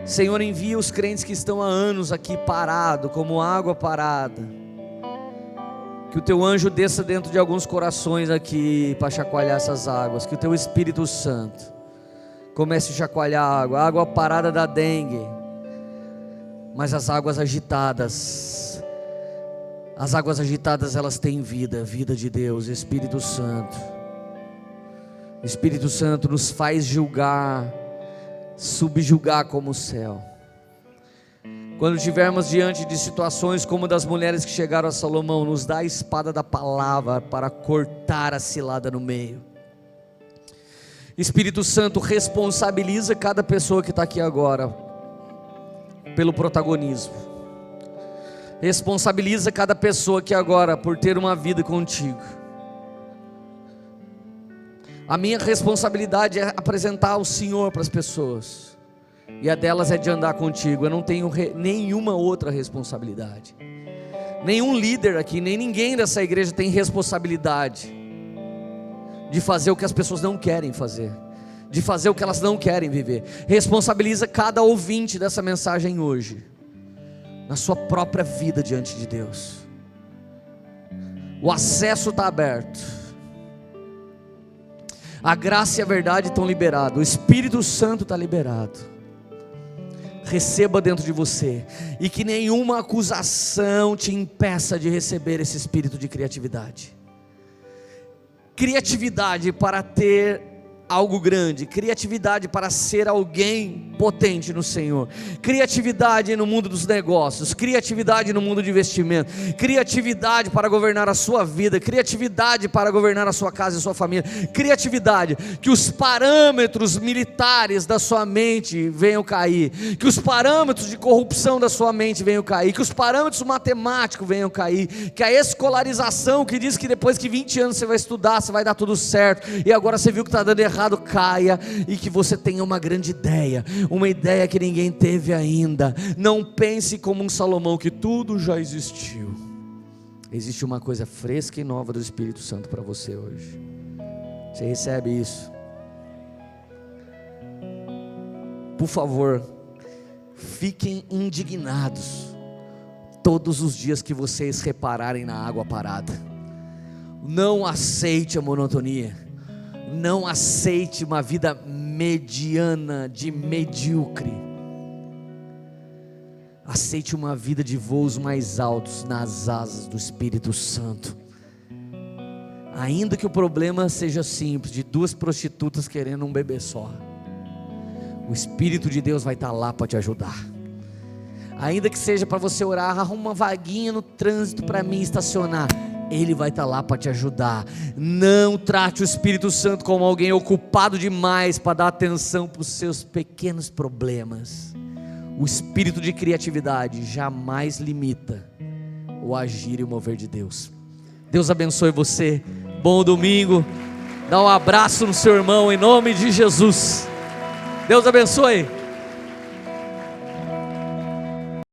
Senhor, envia os crentes que estão há anos aqui parados, como água parada. Que o Teu anjo desça dentro de alguns corações aqui para chacoalhar essas águas. Que o Teu Espírito Santo comece a chacoalhar a água parada da dengue. Mas as águas agitadas, elas têm vida, vida de Deus. Espírito Santo, Espírito Santo, nos faz julgar, subjugar como o céu. Quando estivermos diante de situações como das mulheres que chegaram a Salomão, nos dá a espada da palavra para cortar a cilada no meio. Espírito Santo, responsabiliza cada pessoa que está aqui agora pelo protagonismo. Responsabiliza cada pessoa aqui agora por ter uma vida contigo. A minha responsabilidade é apresentar o Senhor para as pessoas, e a delas é de andar contigo. Eu não tenho nenhuma outra responsabilidade. Nenhum líder aqui, nem ninguém dessa igreja tem responsabilidade de fazer o que as pessoas não querem fazer, de fazer o que elas não querem viver. Responsabiliza cada ouvinte dessa mensagem hoje, na sua própria vida diante de Deus. O acesso está aberto. A graça e a verdade estão liberados. O Espírito Santo está liberado. Receba dentro de você. E que nenhuma acusação te impeça de receber esse espírito de criatividade. Criatividade para ter algo grande, criatividade para ser alguém potente no Senhor, criatividade no mundo dos negócios, criatividade no mundo de investimento, criatividade para governar a sua vida, criatividade para governar a sua casa e a sua família, criatividade, que os parâmetros militares da sua mente venham cair, que os parâmetros de corrupção da sua mente venham cair, que os parâmetros matemáticos venham cair, que a escolarização que diz que depois que 20 anos você vai estudar, você vai dar tudo certo, e agora você viu que está dando errado, caia, e que você tenha uma grande ideia, uma ideia que ninguém teve ainda. Não pense como um Salomão, que tudo já existiu. Existe uma coisa fresca e nova do Espírito Santo para você hoje. Você recebe isso? Por favor, fiquem indignados todos os dias que vocês repararem na água parada. Não aceite a monotonia, não aceite uma vida mediana, de medíocre. Aceite uma vida de voos mais altos nas asas do Espírito Santo. Ainda que o problema seja simples, de duas prostitutas querendo um bebê só, o Espírito de Deus vai estar lá para te ajudar. Ainda que seja para você orar, arruma uma vaguinha no trânsito para mim estacionar, Ele vai estar lá para te ajudar. Não trate o Espírito Santo como alguém ocupado demais para dar atenção para os seus pequenos problemas. O espírito de criatividade jamais limita o agir e o mover de Deus. Deus abençoe você, bom domingo, dá um abraço no seu irmão em nome de Jesus. Deus abençoe.